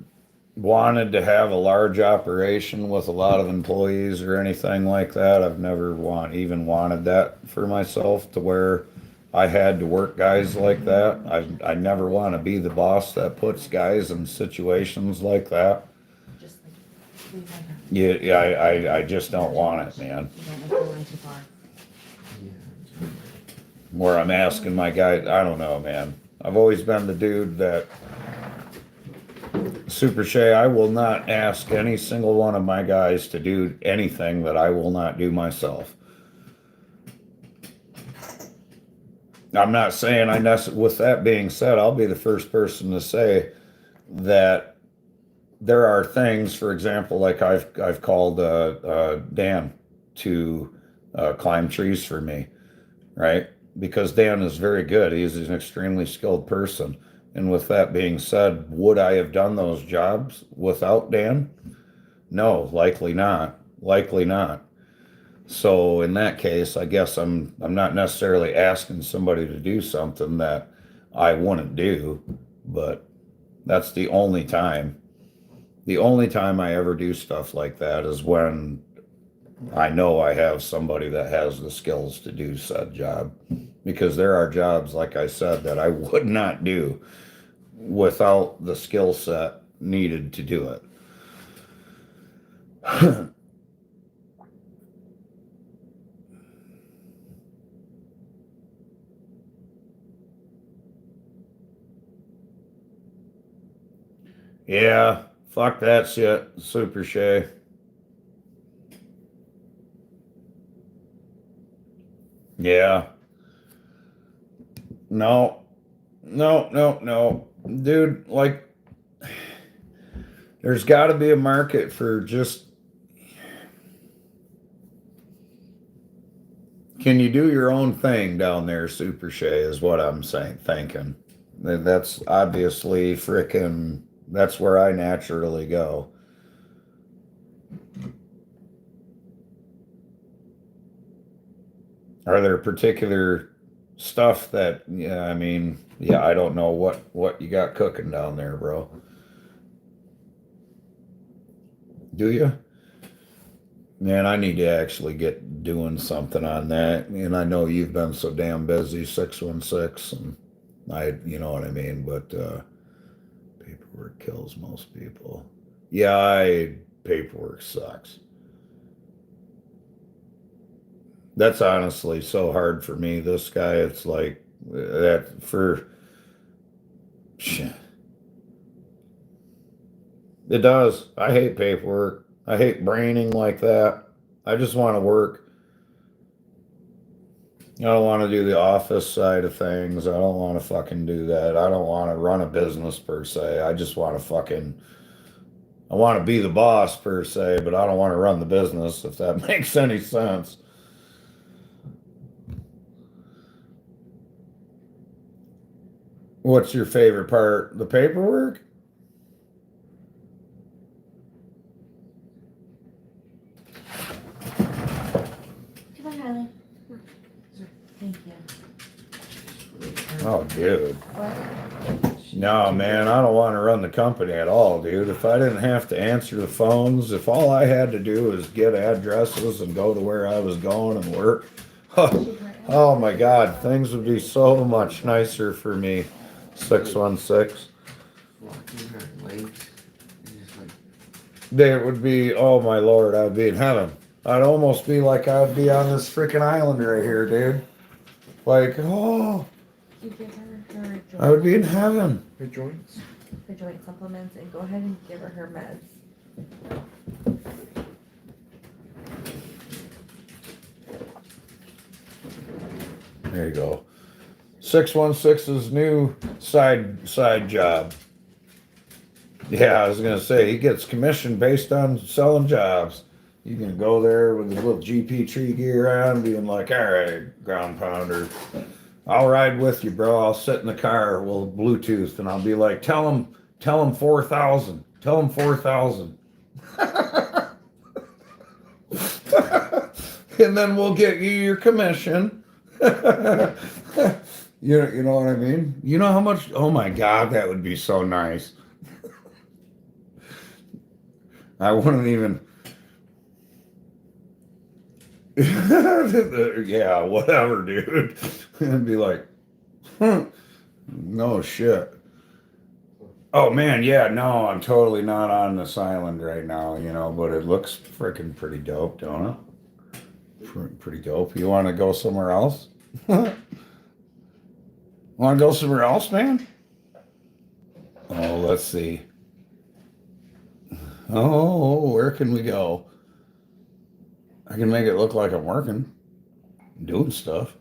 wanted to have a large operation with a lot of employees or anything like that. I've never even wanted that for myself to where I had to work guys like that. I never want to be the boss that puts guys in situations like that. Just like leave my house. Yeah, I just don't want it, man. You don't like going too far. Where I'm asking my guys, I don't know, man. I've always been the dude that Super Shay, I will not ask any single one of my guys to do anything that I will not do myself. I'm not saying with that being said, I'll be the first person to say that there are things, for example, like I've called Dan to climb trees for me, right? Because Dan is very good. He's an extremely skilled person. And with that being said, would I have done those jobs without Dan? No, likely not. Likely not. So in that case, I guess I'm not necessarily asking somebody to do something that I wouldn't do, but that's the only time. The only time I ever do stuff like that is when I know I have somebody that has the skills to do said job. Because there are jobs, like I said, that I would not do without the skill set needed to do it. Yeah, fuck that shit, Super Shay. Yeah. No, no. Dude, like there's got to be a market for just. Can you do your own thing down there, Super Shay? Is what I'm saying, thinking. That's obviously frickin'. That's where I naturally go. Are there particular stuff that? Yeah, I mean, yeah, I don't know what you got cooking down there, bro. Do you? Man, I need to actually get doing something on that. And I know you've been so damn busy, 616, and you know what I mean. But paperwork kills most people. Yeah, paperwork sucks. That's honestly so hard for me. This guy, it's like that for. It does. I hate paperwork. I hate braining like that. I just want to work. I don't want to do the office side of things. I don't want to fucking do that. I don't want to run a business per se. I just want to fucking. I want to be the boss per se, but I don't want to run the business, if that makes any sense. What's your favorite part? The paperwork? Come on, Harley. Thank you. Oh, dude. What? No, man, I don't want to run the company at all, dude. If I didn't have to answer the phones, if all I had to do was get addresses and go to where I was going and work, oh my God, things would be so much nicer for me. 616. Walking her legs. And just like, There would be, oh my Lord, I'd be in heaven. I'd almost be like I'd be on this freaking island right here, dude. Like, oh, You give her her I would be in joint, heaven. her joints. her joint supplements and go ahead and give her her meds. There you go. 616's new side job. Yeah, I was gonna say he gets commission based on selling jobs. You can go there with his little GP tree gear on, being like, "All right, ground pounder, I'll ride with you, bro. I'll sit in the car, we'll Bluetooth, and I'll be like, tell him 4,000, tell him 4,000." And then we'll get you your commission. You know what I mean? You know how much? Oh my God, that would be so nice. I wouldn't even. Yeah, whatever, dude. And be like, no shit. Oh man, yeah, no, I'm totally not on this island right now, you know, but it looks freaking pretty dope, don't it? Pretty dope. You want to go somewhere else? Want to go somewhere else, man? Oh, let's see. Oh, where can we go? I can make it look like I'm working, doing stuff.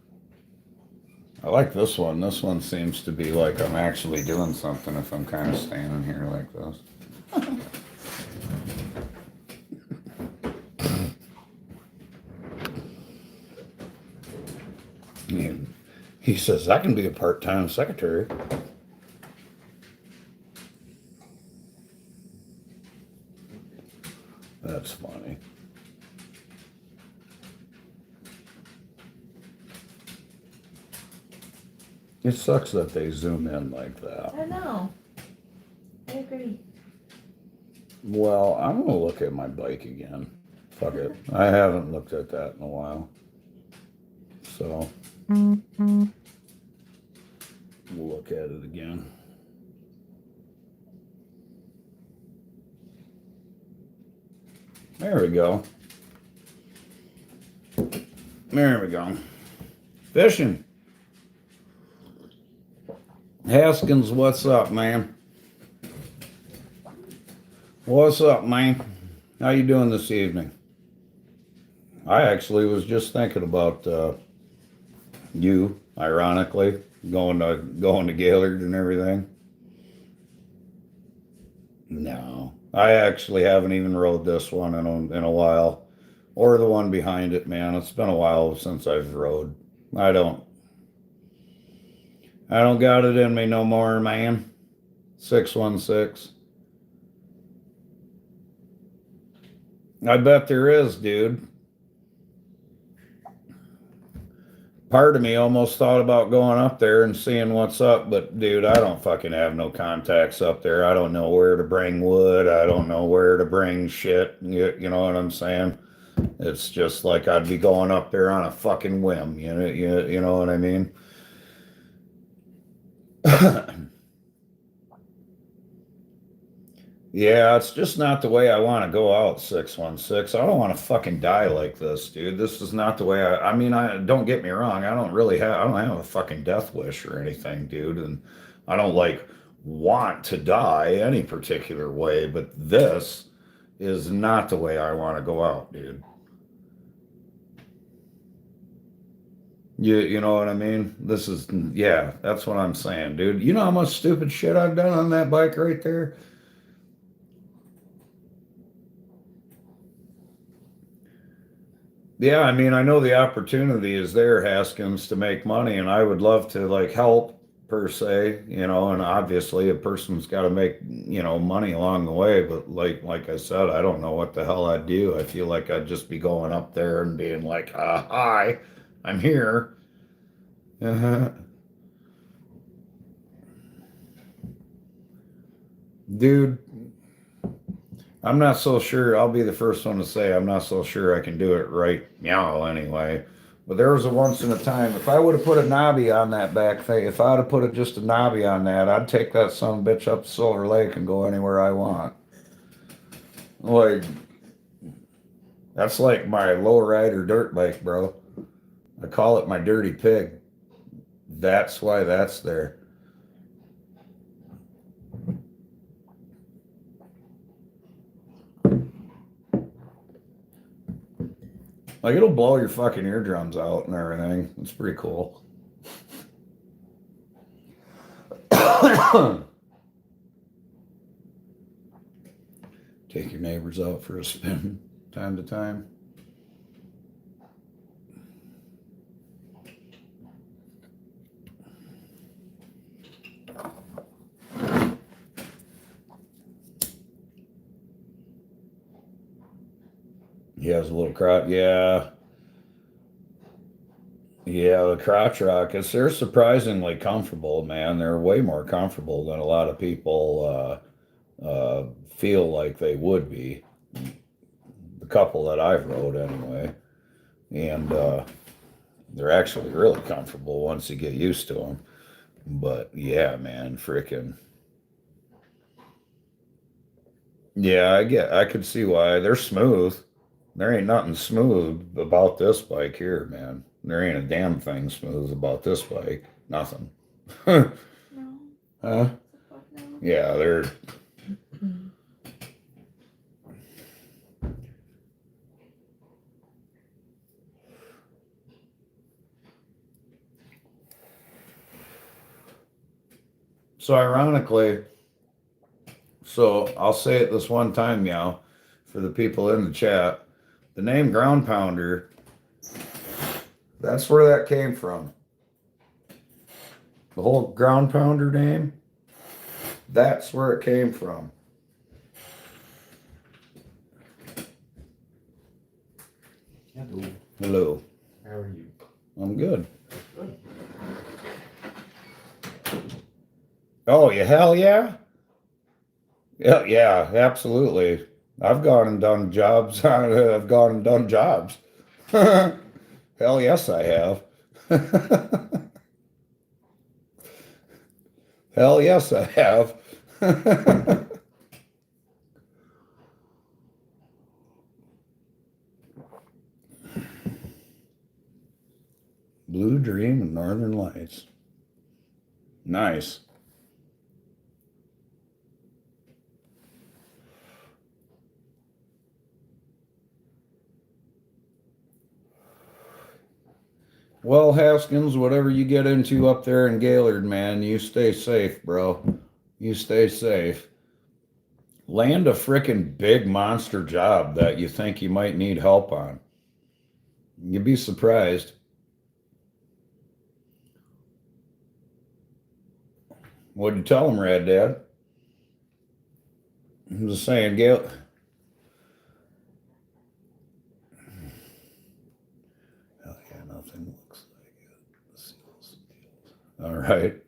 I like this one. This one seems to be like I'm actually doing something if I'm kind of standing here like this. He says, I can be a part-time secretary. That's funny. It sucks that they zoom in like that. I know. I agree. Well, I'm gonna look at my bike again. Fuck it. I haven't looked at that in a while. So we'll look at it again. There we go. There we go. Fishing. Haskins, what's up, man? What's up, man? How you doing this evening? I actually was just thinking about you, ironically, going to Gaylord and everything. No, I actually haven't even rode this one in a while, or the one behind it, man. It's been a while since I've rode. I don't, I don't got it in me no more, man. 616. I bet there is, dude. Part of me almost thought about going up there and seeing what's up, but dude, I don't fucking have no contacts up there. I don't know where to bring wood. I don't know where to bring shit. You know what I'm saying? It's just like I'd be going up there on a fucking whim. You know what I mean? Yeah, it's just not the way I want to go out, 616. I don't want to fucking die like this, dude. This is not the way I mean, I don't get me wrong. I don't have a fucking death wish or anything, dude. And I don't like want to die any particular way, but this is not the way I want to go out, dude. You know what I mean? This is, yeah, that's what I'm saying, dude. You know how much stupid shit I've done on that bike right there? Yeah, I mean, I know the opportunity is there, Haskins, to make money, and I would love to like help per se, and obviously a person's got to make, money along the way, but like I said, I don't know what the hell I'd do. I feel like I'd just be going up there and being like, hi, I'm here. Uh-huh. Dude, I'm not so sure. I'll be the first one to say I'm not so sure I can do it right now anyway. But there was a once in a time. If I would have put a knobby on that back thing, if I'd have put just a knobby on that, I'd take that son of a bitch up to Silver Lake and go anywhere I want. Like, that's like my lowrider dirt bike, bro. I call it my dirty pig. That's why that's there. Like, it'll blow your fucking eardrums out and everything. It's pretty cool. Take your neighbors out for a spin time to time. He has a little crotch. Yeah. Yeah, the crotch rockets, they're surprisingly comfortable, man. They're way more comfortable than a lot of people feel like they would be. The couple that I've rode anyway. And they're actually really comfortable once you get used to them. But yeah, man, freaking. Yeah, I could see why. They're smooth. There ain't nothing smooth about this bike here, man. There ain't a damn thing smooth about this bike. Nothing. Huh? No. Fuck no. Yeah, they're. So ironically, so I'll say it this one time, meow, for the people in the chat. The name Ground Pounder, that's where that came from. The whole Ground Pounder name, that's where it came from. Hello. Hello. How are you? I'm good. Good. Oh, yeah, hell yeah. Yeah, yeah, absolutely. I've gone and done jobs. I've gone and done jobs. Hell yes, I have. Hell yes, I have. Blue Dream and Northern Lights. Nice. Well, Haskins, whatever you get into up there in Gaylord, man, you stay safe, bro. You stay safe. Land a frickin' big monster job that you think you might need help on. You'd be surprised. What'd you tell him, Rad Dad? I'm just saying, Gail. Hell yeah, nothing looks like it. All right.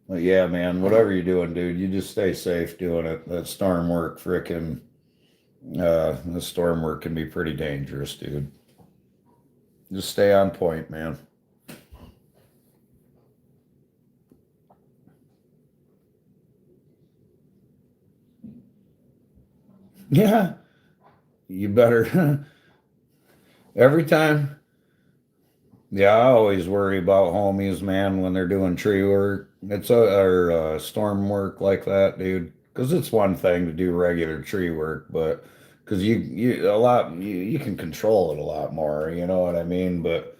Well, yeah, man, whatever you're doing, dude, you just stay safe doing it. That storm work, the storm work can be pretty dangerous, dude. Just stay on point, man. Yeah, you better. Every time. Yeah, I always worry about homies, man, when they're doing tree work. Or storm work like that, dude. Because it's one thing to do regular tree work, but because you can control it a lot more. You know what I mean? But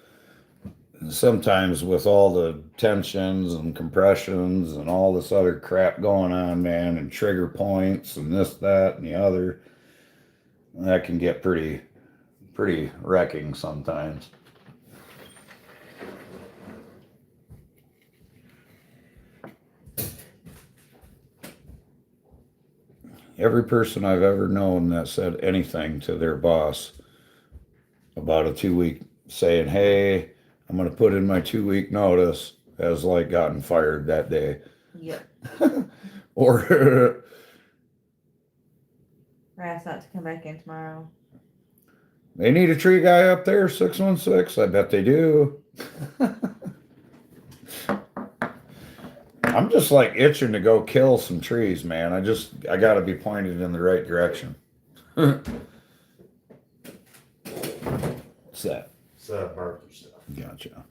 sometimes with all the tensions and compressions and all this other crap going on, man, and trigger points and this, that, and the other, that can get pretty wrecking sometimes. Every person I've ever known that said anything to their boss about a 2 week saying, "Hey, I'm going to put in my 2 week notice," has like gotten fired that day. Yep. Or Or asked not to come back in tomorrow. they need a tree guy up there, 616. I bet they do. I'm just like itching to go kill some trees, man. I got to be pointed in the right direction. What's that? It's barbecue stuff. Gotcha.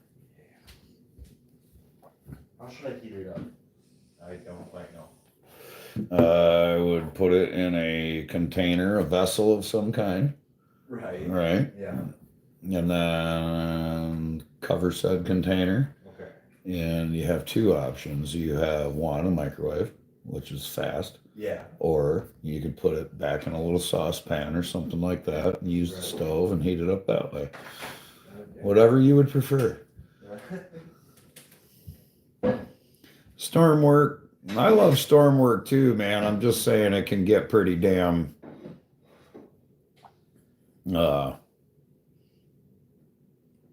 How should I heat it up? I don't quite know. I would put it in a container, a vessel of some kind. Right. Right. Yeah. And then cover said container. Okay. And you have two options. You have one, a microwave, which is fast. Yeah. Or you could put it back in a little saucepan or something like that and use the stove and heat it up that way. Okay. Whatever you would prefer. Storm work. I love storm work too, man. I'm just saying it can get pretty damn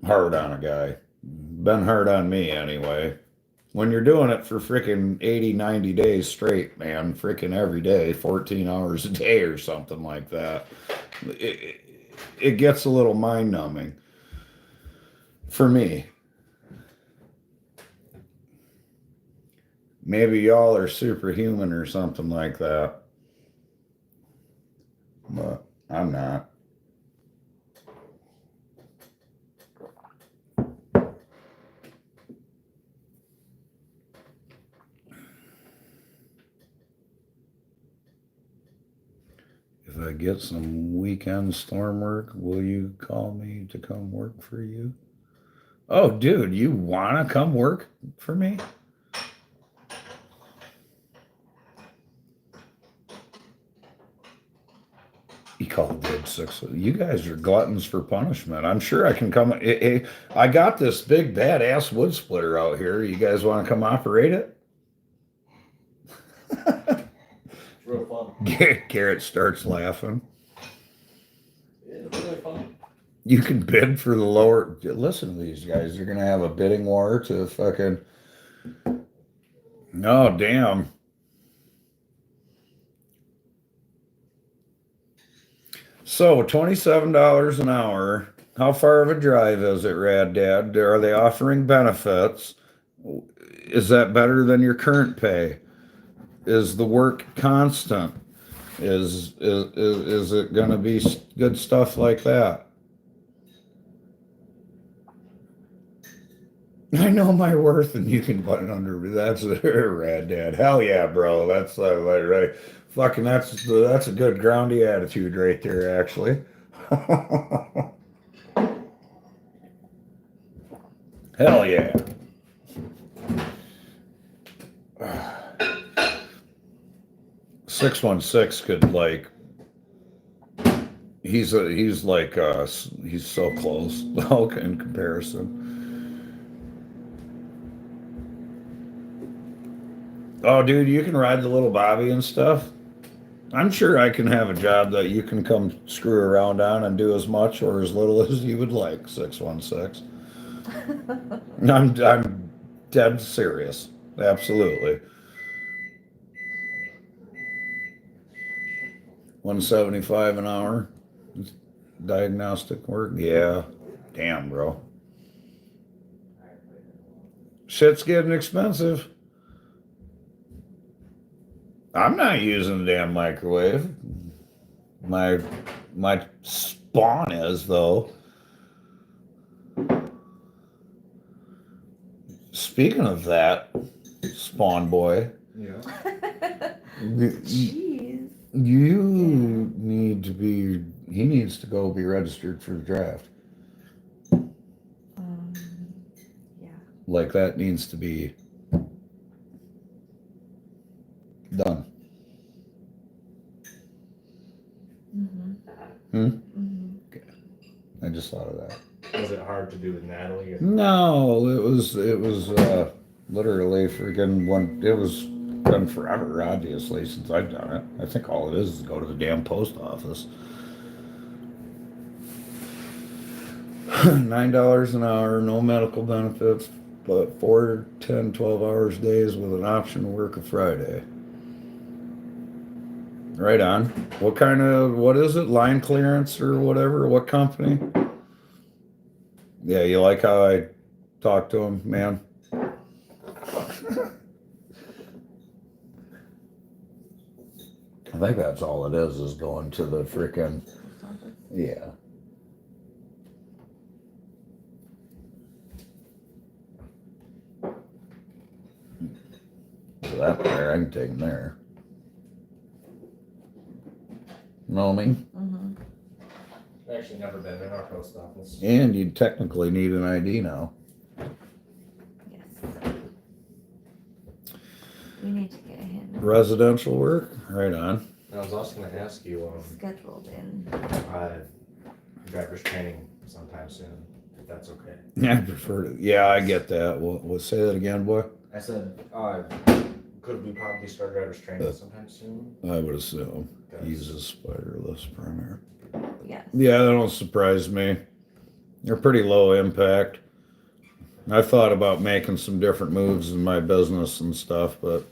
hard on a guy. Been hard on me anyway. When you're doing it for freaking 80, 90 days straight, man, freaking every day, 14 hours a day or something like that, it gets a little mind numbing for me. Maybe y'all are superhuman or something like that, but I'm not. If I get some weekend storm work, will you call me to come work for you? Oh, dude, you want to come work for me? He called Dib 6. You guys are gluttons for punishment. I'm sure I can come. I got this big badass wood splitter out here. You guys want to come operate it? It's real fun. Garrett starts laughing. It's really fun. You can bid for the lower. Listen to these guys. You're going to have a bidding war to fucking. Oh, damn. So, $27 an hour. How far of a drive is it, Rad Dad? Are they offering benefits? Is that better than your current pay? Is the work constant? Is it going to be good stuff like that? I know my worth, and you can button under. That's a Rad Dad. Hell yeah, bro. That's right. Fucking that's a good groundy attitude right there, actually. Hell yeah. 616 could like, he's like us. He's so close in comparison. Oh, dude, you can ride the little Bobby and stuff. I'm sure I can have a job that you can come screw around on and do as much or as little as you would like, 616. I'm dead serious. Absolutely. 175 an hour. Diagnostic work. Yeah. Damn, bro. Shit's getting expensive. I'm not using the damn microwave. My spawn is though. Speaking of that, spawn boy, Yeah. Jeez. you need to be. He needs to go be registered for the draft. Yeah. Like that needs to be done. I just thought of that. Was it hard to do with Natalie? No, it was literally freaking one. It was done forever, obviously, since I've done it. I think all it is go to the damn post office. $9 an hour, no medical benefits, but 4, 10, 12 hours days with an option to work a Friday. Right on. What is it? Line clearance or whatever? What company? Yeah, you like how I talk to him, man? I think that's all it is going to the frickin', yeah. So that there, I can take him there. Know what I mean? I've actually never been in our post office. And you technically need an ID now. Yes. We need to get him Residential work, right on. I was also going to ask you, scheduled in. driver's training sometime soon, if that's okay. I prefer to. Yeah, I get that. We'll say that again, boy. I said, could we probably start driver's training sometime soon? I would assume he's a spiderless primer. Yes. Yeah, that don't surprise me. They're pretty low impact. I thought about making some different moves in my business and stuff, but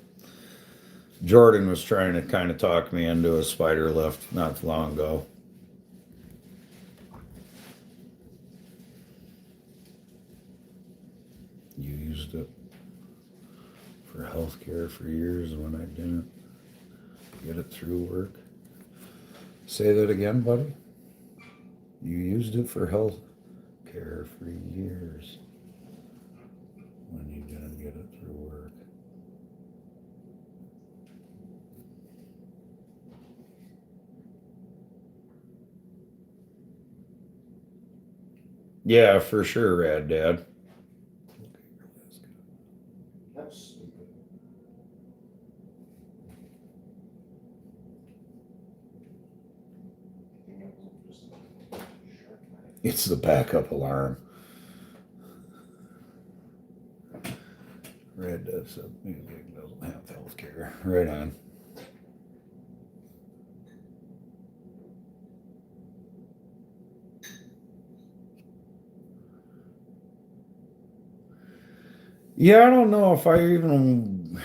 Jordan was trying to kind of talk me into a spider lift not too long ago. You used it for healthcare for years when I didn't get it through work. Say that again, buddy. You used it for health care for years when you didn't get it through work. Yeah, for sure, Rad Dad. That's stupid. It's the backup alarm. Red Dad said music doesn't have health care. Right on. Yeah, I don't know if I even.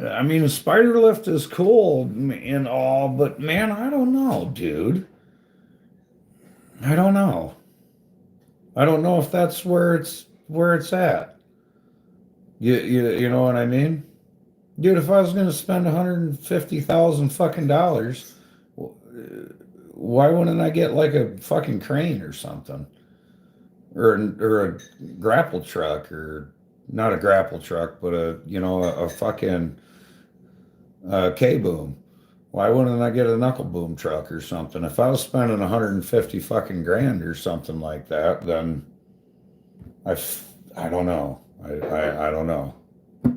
I mean, a spider lift is cool and all, but man, I don't know, dude. I don't know. I don't know if that's where it's at. You know what I mean? Dude, if I was gonna spend $150,000 fucking dollars, why wouldn't I get like a fucking crane or something? Or a grapple truck, or not a grapple truck, but a fucking K-boom. Why wouldn't I get a knuckle boom truck or something? If I was spending 150 fucking grand or something like that, then I don't know. I don't know.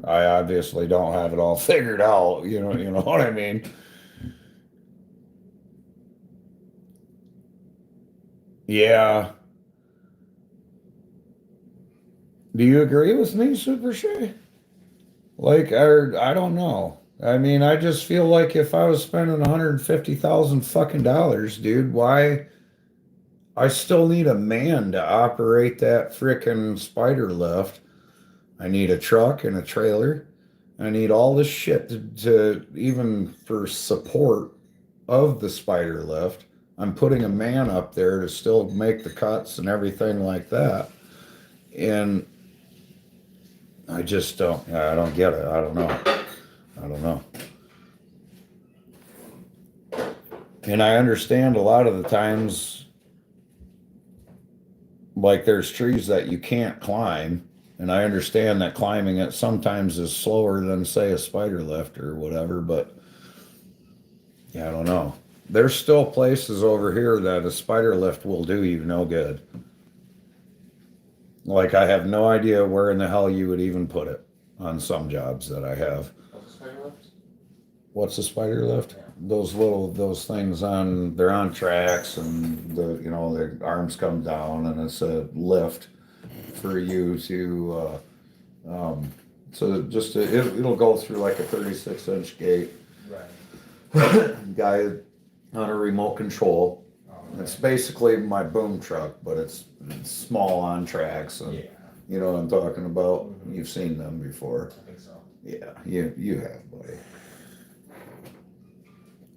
I obviously don't have it all figured out. You know what I mean? Yeah. Do you agree with me, Super Shay? Like, I don't know. I mean, I just feel like if I was spending 150,000 fucking dollars, dude, why? I still need a man to operate that frickin' spider lift. I need a truck and a trailer. I need all this shit to even for support of the spider lift. I'm putting a man up there to still make the cuts and everything like that. And I just don't, I don't get it. I don't know. I don't know. And I understand a lot of the times, like there's trees that you can't climb. And I understand that climbing it sometimes is slower than, say, a spider lift or whatever. But yeah, I don't know. There's still places over here that a spider lift will do you no good. Like I have no idea where in the hell you would even put it on some jobs that I have. What's the spider lift? What's a spider lift? Yeah. Those things they're on tracks and the arms come down and it's a lift for you to, so just it'll go through like a 36-inch gate. Right. Guy on a remote control. Oh, It's basically my boom truck, but it's small on tracks, and yeah, you know what I'm talking about. Mhm. You've seen them before. I think so. Yeah, you have, buddy.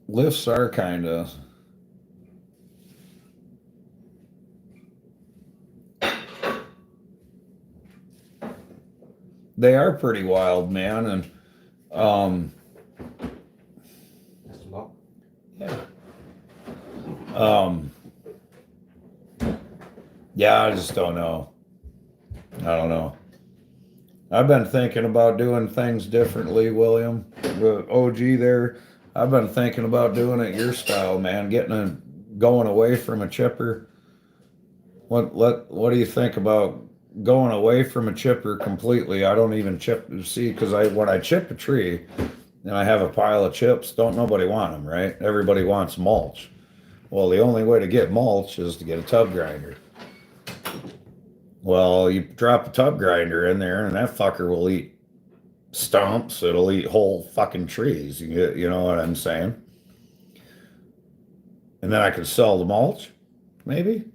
Lifts are kind of. They are pretty wild, man, and Mr. Mo? yeah. Yeah, I just don't know. I don't know. I've been thinking about doing things differently, William. The OG there. I've been thinking about doing it your style, man. Going away from a chipper. What do you think about going away from a chipper completely? I don't even because when I chip a tree and I have a pile of chips, don't nobody want them, right? Everybody wants mulch. Well, the only way to get mulch is to get a tub grinder. Well, you drop a tub grinder in there and that fucker will eat stumps. It'll eat whole fucking trees. You know what I'm saying? And then I could sell the mulch, maybe.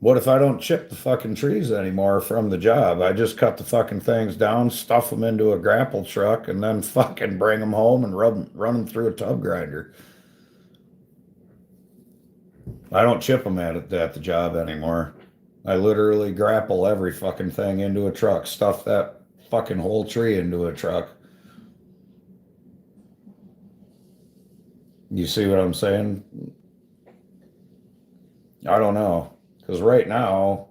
What if I don't chip the fucking trees anymore from the job? I just cut the fucking things down, stuff them into a grapple truck, and then fucking bring them home and run them through a tub grinder. I don't chip them at the job anymore. I literally grapple every fucking thing into a truck, stuff that fucking whole tree into a truck. You see what I'm saying? I don't know. Because right now,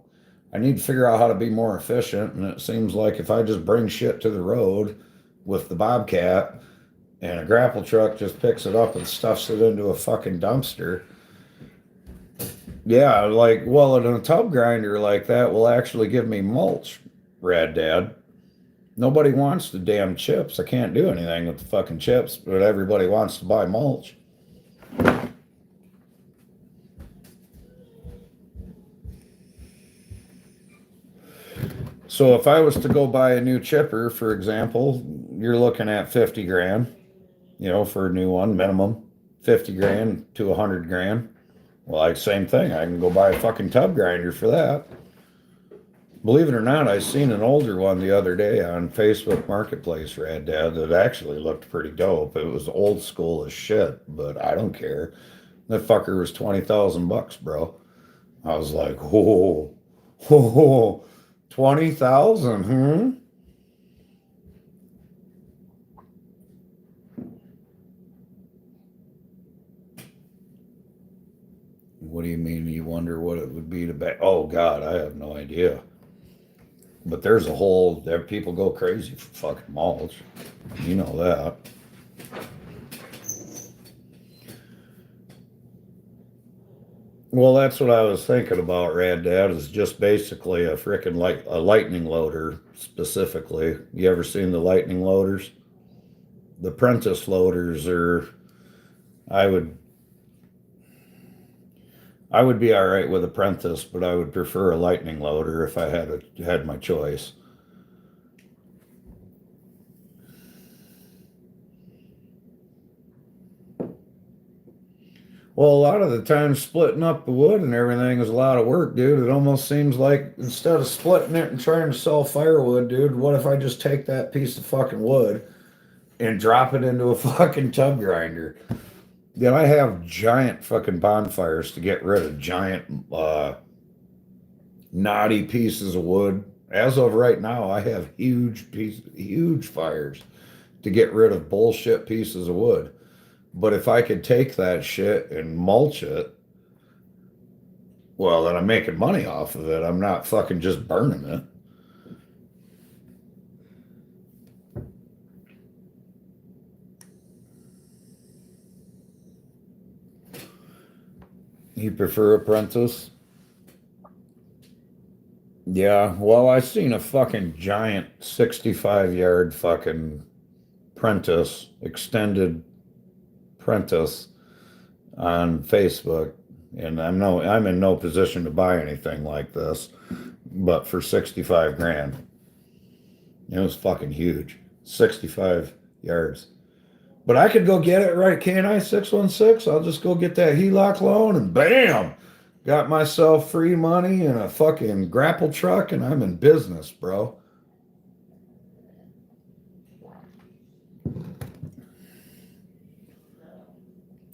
I need to figure out how to be more efficient. And it seems like if I just bring shit to the road with the Bobcat and a grapple truck just picks it up and stuffs it into a fucking dumpster. Yeah, like, well, and a tub grinder like that will actually give me mulch, Rad Dad. Nobody wants the damn chips. I can't do anything with the fucking chips, but everybody wants to buy mulch. So if I was to go buy a new chipper, for example, you're looking at 50 grand, for a new one, minimum 50 grand to 100 grand. Well, like same thing. I can go buy a fucking tub grinder for that. Believe it or not, I seen an older one the other day on Facebook Marketplace, Rad Dad, that actually looked pretty dope. It was old school as shit, but I don't care. That fucker was $20,000, bro. I was like, whoa, whoa, 20,000, What do you mean? You wonder what it would be to buy? Oh God, I have no idea. But there people go crazy for fucking mulch. You know that. Well, that's what I was thinking about, Rad Dad, is just basically a freaking a lightning loader specifically. You ever seen the lightning loaders? The Prentice loaders are, I I would be all right with Apprentice, but I would prefer a Lightning loader if I had my choice. Well, a lot of the time splitting up the wood and everything is a lot of work, dude. It almost seems like instead of splitting it and trying to sell firewood, dude, what if I just take that piece of fucking wood and drop it into a fucking tub grinder? Then I have giant fucking bonfires to get rid of giant knotty pieces of wood. As of right now, I have huge fires to get rid of bullshit pieces of wood. But if I could take that shit and mulch it, well, then I'm making money off of it. I'm not fucking just burning it. You prefer Apprentice? Yeah, well, I seen a fucking giant 65-yard fucking Prentice, extended Prentice on Facebook, and I'm in no position to buy anything like this, but for 65 grand. It was fucking huge. 65 yards. But I could go get it, right, can't I? 616. I'll just go get that HELOC loan and bam! Got myself free money and a fucking grapple truck and I'm in business, bro.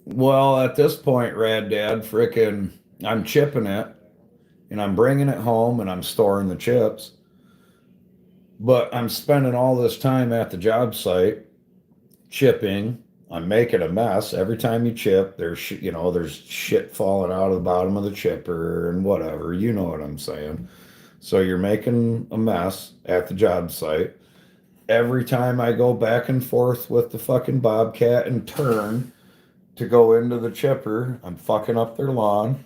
Well, at this point, Rad Dad, frickin', I'm chipping it and I'm bringing it home and I'm storing the chips. But I'm spending all this time at the job site chipping. I'm making a mess. Every time you chip, there's shit falling out of the bottom of the chipper and whatever. You know what I'm saying. So you're making a mess at the job site. Every time I go back and forth with the fucking Bobcat and turn to go into the chipper, I'm fucking up their lawn.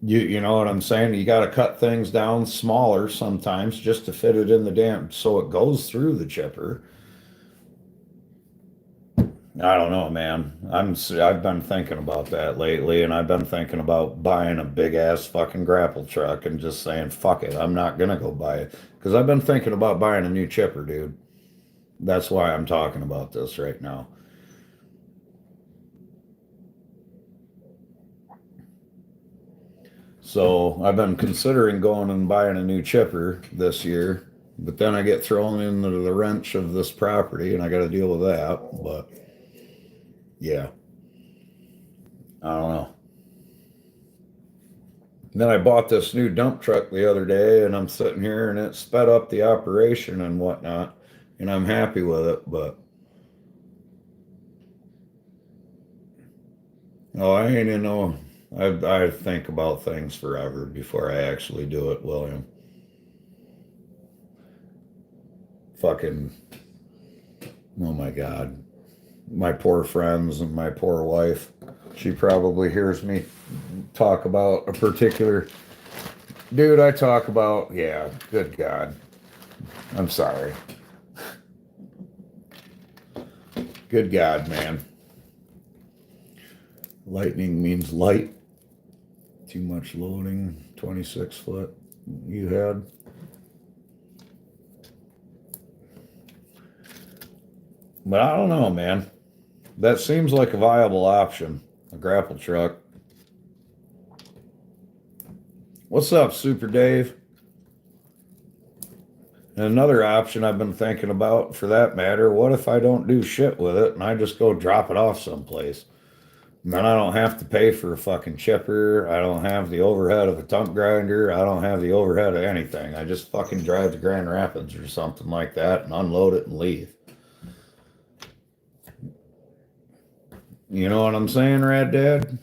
You know what I'm saying? You got to cut things down smaller sometimes just to fit it in the damn, so it goes through the chipper. I don't know, man. I've been thinking about that lately, and I've been thinking about buying a big ass fucking grapple truck and just saying, fuck it, I'm not gonna go buy it. Because I've been thinking about buying a new chipper, dude. That's why I'm talking about this right now. So I've been considering going and buying a new chipper this year, but then I get thrown into the wrench of this property and I got to deal with that. But yeah, I don't know. Then I bought this new dump truck the other day and I'm sitting here and it sped up the operation and whatnot, and I'm happy with it. But oh, I ain't in no. I think about things forever before I actually do it, William. Fucking, oh my God. My poor friends and my poor wife. She probably hears me talk about a particular dude I talk about. Yeah, good God. I'm sorry. Good God, man. Lightning means light. Too much loading. 26 foot you had. But I don't know, man. That seems like a viable option. A grapple truck. What's up, Super Dave? And another option I've been thinking about, for that matter, what if I don't do shit with it and I just go drop it off someplace? Then I don't have to pay for a fucking chipper. I don't have the overhead of a dump grinder. I don't have the overhead of anything. I just fucking drive to Grand Rapids or something like that and unload it and leave. You know what I'm saying, Rad Dad?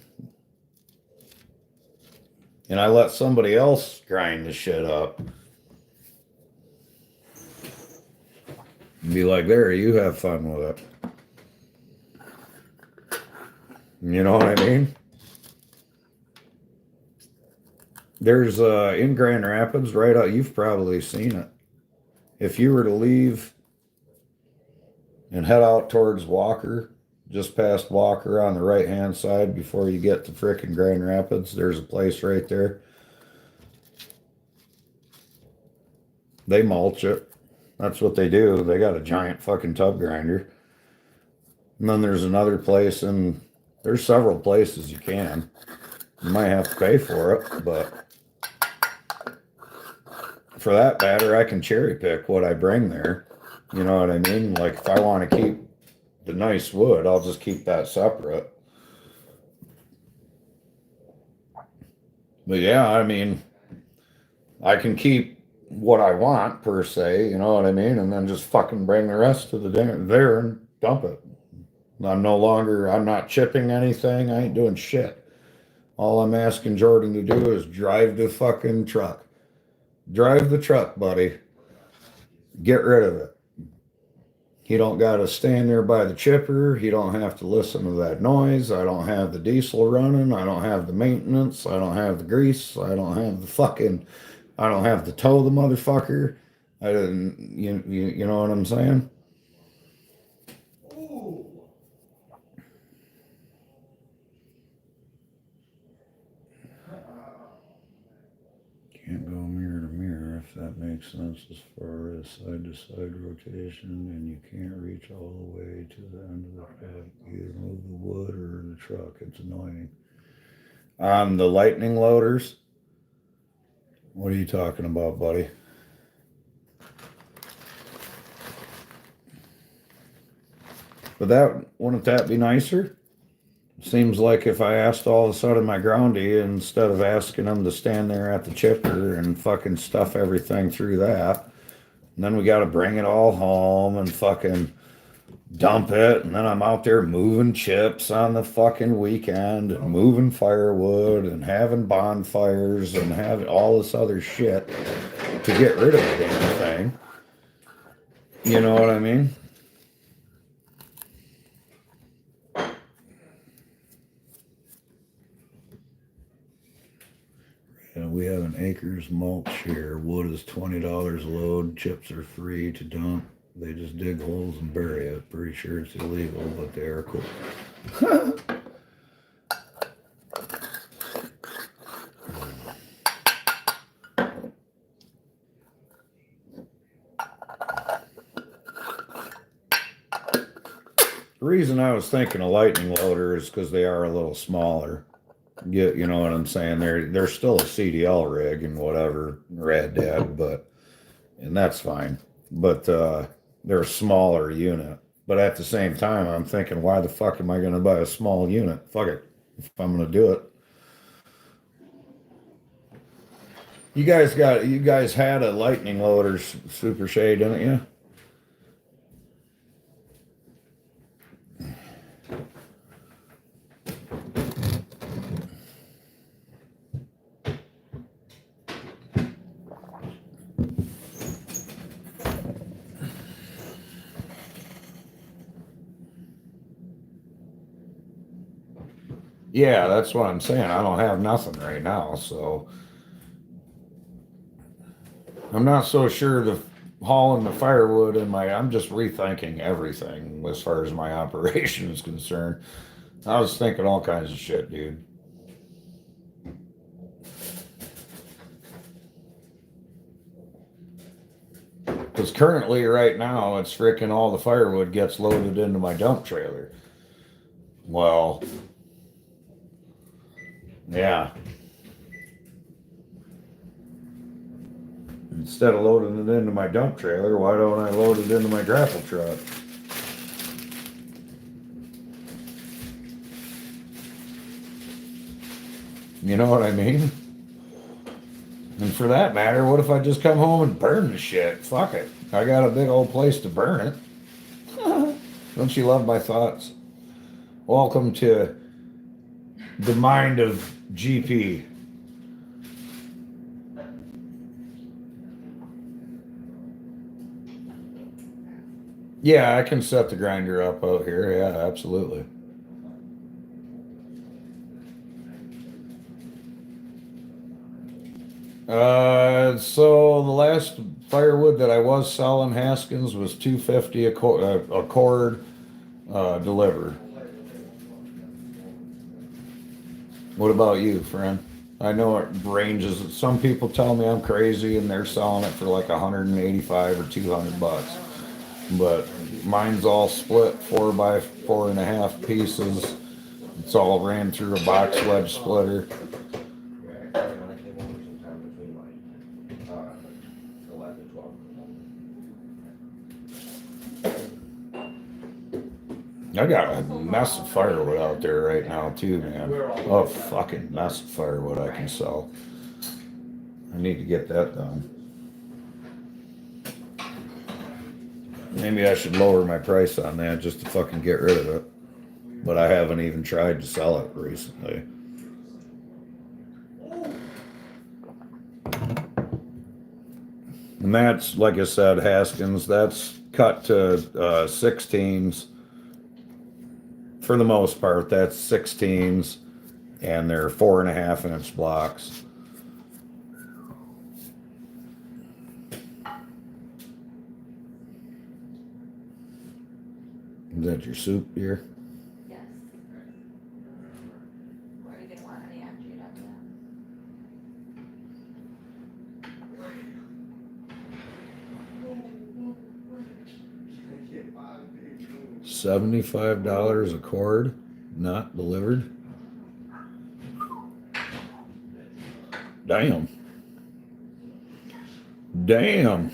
And I let somebody else grind the shit up. Be like, there, you have fun with it. You know what I mean? There's in Grand Rapids, right out, you've probably seen it. If you were to leave and head out towards Walker just past Walker on the right hand side before you get to frickin' Grand Rapids. There's a place right there. They mulch it. That's what they do. They got a giant fucking tub grinder. And then there's another place, and there's several places you can. You might have to pay for it, but for that matter, I can cherry pick what I bring there. You know what I mean? Like if I want to keep the nice wood, I'll just keep that separate. But yeah, I mean, I can keep what I want per se, you know what I mean? And then just fucking bring the rest to the there and dump it. I'm not chipping anything. I ain't doing shit. All I'm asking Jordan to do is drive the fucking truck. Drive the truck, buddy. Get rid of it. He don't got to stand there by the chipper. He don't have to listen to that noise. I don't have the diesel running. I don't have the maintenance. I don't have the grease. I don't have to tow the motherfucker. I didn't, you know what I'm saying? Can't go mirror to mirror, if that makes sense, as far as side to side rotation, and you can't reach all the way to the end of the pack. Either move the wood or the truck. It's annoying. On the lightning loaders, what are you talking about, buddy? But wouldn't that be nicer? Seems like if I asked all of a sudden my groundy, instead of asking them to stand there at the chipper and fucking stuff everything through that, and then we got to bring it all home and fucking dump it, and then I'm out there moving chips on the fucking weekend and moving firewood and having bonfires and having all this other shit to get rid of the damn thing. You know what I mean? And we have an acres mulch here. Wood is $20 a load. Chips are free to dump. They just dig holes and bury it. Pretty sure it's illegal, but they are cool. The reason I was thinking a lightning loader is because they are a little smaller. You know what I'm saying? They're still a CDL rig and whatever, Rad Dad, and that's fine. But they're a smaller unit. But at the same time, I'm thinking, why the fuck am I going to buy a small unit? Fuck it, if I'm going to do it. You guys had a lightning loader Super Shade, didn't you? Yeah, that's what I'm saying. I don't have nothing right now, so I'm not so sure the hauling the firewood I'm just rethinking everything as far as my operation is concerned. I was thinking all kinds of shit, dude. Because currently, right now, it's freaking all the firewood gets loaded into my dump trailer. Well, yeah. Instead of loading it into my dump trailer, why don't I load it into my grapple truck? You know what I mean? And for that matter, what if I just come home and burn the shit? Fuck it. I got a big old place to burn it. Don't you love my thoughts? Welcome to the mind of GP. Yeah, I can set the grinder up out here. Yeah, absolutely. So the last firewood that I was selling Haskins was $250 a cord delivered. What about you, friend? I know it ranges. Some people tell me I'm crazy and they're selling it for like 185 or 200 bucks. But mine's all split 4x4.5 pieces. It's all ran through a box wedge splitter. Yeah, actually, when I came over sometime between like, 11 and 12. I got a mess of firewood out there right now too, man. A fucking mess of firewood I can sell. I need to get that done. Maybe I should lower my price on that just to fucking get rid of it. But I haven't even tried to sell it recently. And that's, like I said, Haskins, that's cut to 16s. For the most part, that's 16s, and they're 4.5-inch blocks. Is that your soup here? Yes. Or you didn't want any after you done $75 a cord, not delivered. Damn. Damn.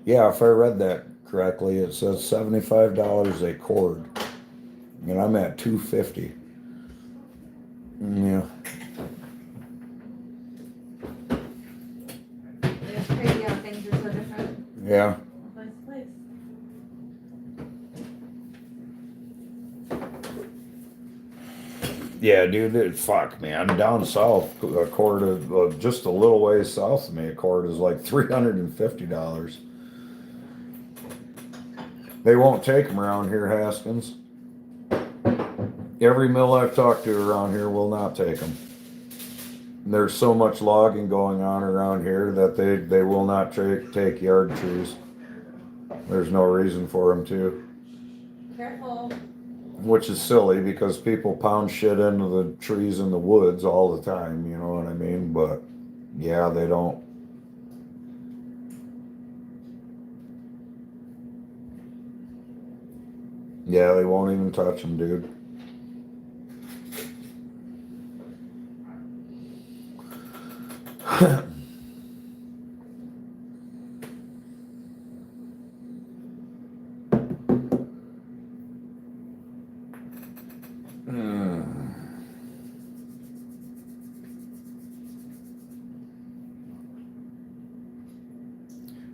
Yeah, if I read that correctly, it says $75 a cord, and I'm at $250. Yeah. It's crazy how things are so different. Yeah. Place to place. Yeah, dude, fuck, man. Down south, a cord of just a little ways south of me, a cord is like $350. They won't take them around here, Haskins. Every mill I've talked to around here will not take them. There's so much logging going on around here that they will not take yard trees. There's no reason for them to. Careful. Which is silly because people pound shit into the trees in the woods all the time, you know what I mean? But yeah, they don't. Yeah, they won't even touch them, dude.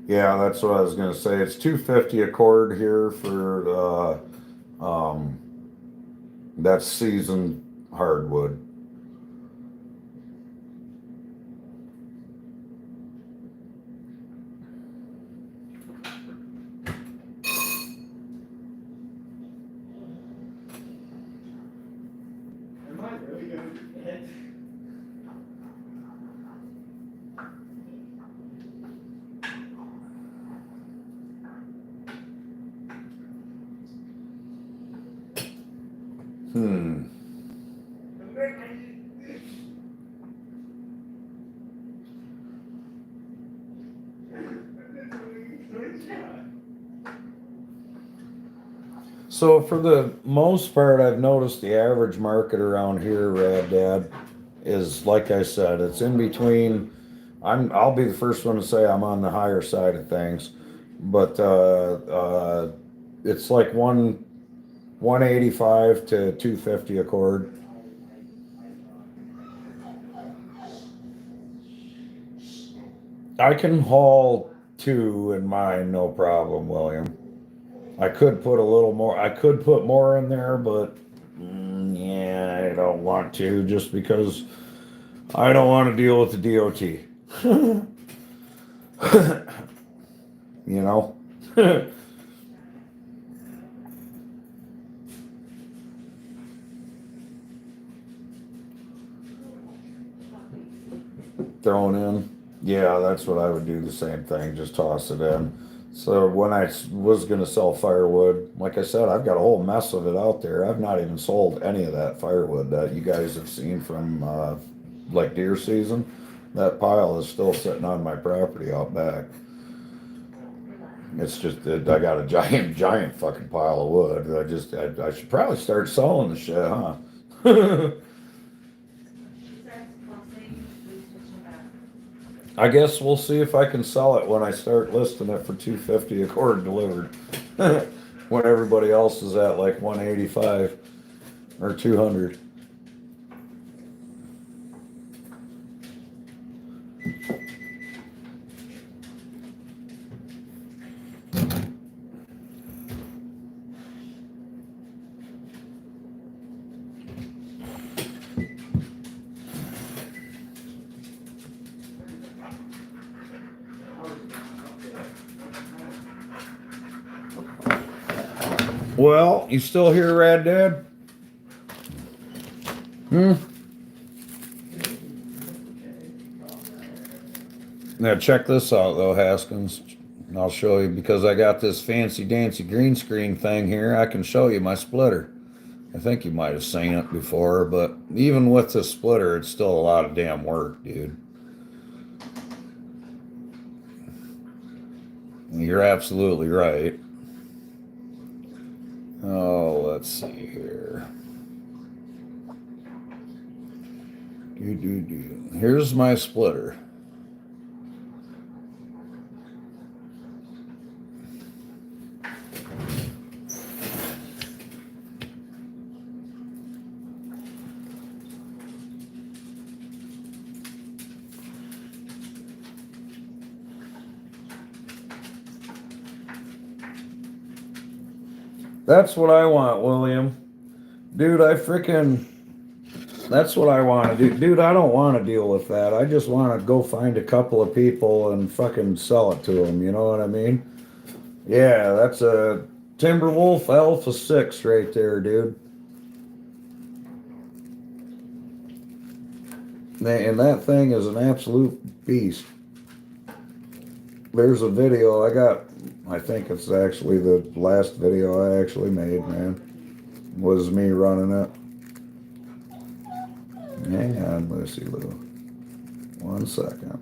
Yeah, that's what I was gonna say. It's $250 a cord here for that's seasoned hardwood. Am I really gonna forget? Hmm. So for the most part, I've noticed the average market around here, Rad Dad, is like I said, it's in between. I'll be the first one to say I'm on the higher side of things, but it's like 185 to 250 a cord. I can haul two in mine, no problem, William. I could put a little more. I could put more in there, but yeah, I don't want to just because I don't want to deal with the DOT. you know? Thrown in. Yeah, that's what I would do, the same thing, just toss it in. So when I was gonna sell firewood, like I said, I've got a whole mess of it out there. I've not even sold any of that firewood that you guys have seen from like deer season. That pile is still sitting on my property out back. It's just that I got a giant fucking pile of wood. I should probably start selling the shit, huh? I guess we'll see if I can sell it when I start listing it for $250 a cord delivered. When everybody else is at like 185 or 200. Well, you still here, Rad Dad? Now check this out though, Haskins. I'll show you because I got this fancy dancy green screen thing here. I can show you my splitter. I think you might have seen it before, but even with the splitter, it's still a lot of damn work, dude. You're absolutely right. Oh, let's see here. Here's my splitter. That's what I want, William. Dude, that's what I want to do. Dude, I don't want to deal with that. I just want to go find a couple of people and fucking sell it to them. You know what I mean? Yeah, that's a Timberwolf Alpha 6 right there, dude. And that thing is an absolute beast. There's a video I think it's actually the last video I actually made, man. Was me running it. Hang on, Lucy Lou. 1 second.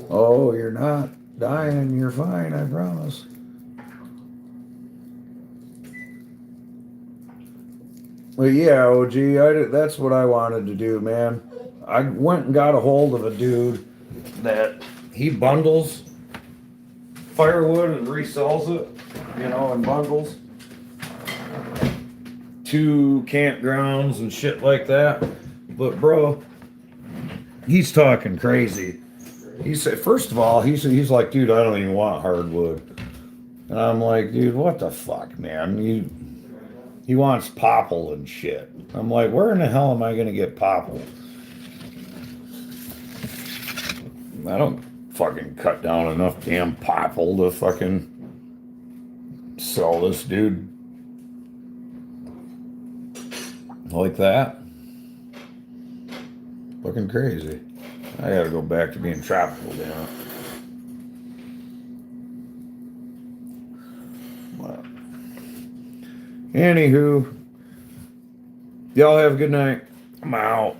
Oh, you're not dying. You're fine, I promise. Well, yeah, OG, that's what I wanted to do, man. I went and got a hold of a dude that he bundles firewood and resells it, you know, in bundles to campgrounds and shit like that. But bro, he's talking crazy. He said, first of all, he's like, dude, I don't even want hardwood. And I'm like, dude, what the fuck, man? He wants popple and shit. I'm like, where in the hell am I gonna get popple? I don't fucking cut down enough damn popple to fucking sell this dude like that. Looking crazy. I gotta go back to being tropical now. Well, anywho, y'all have a good night. I'm out.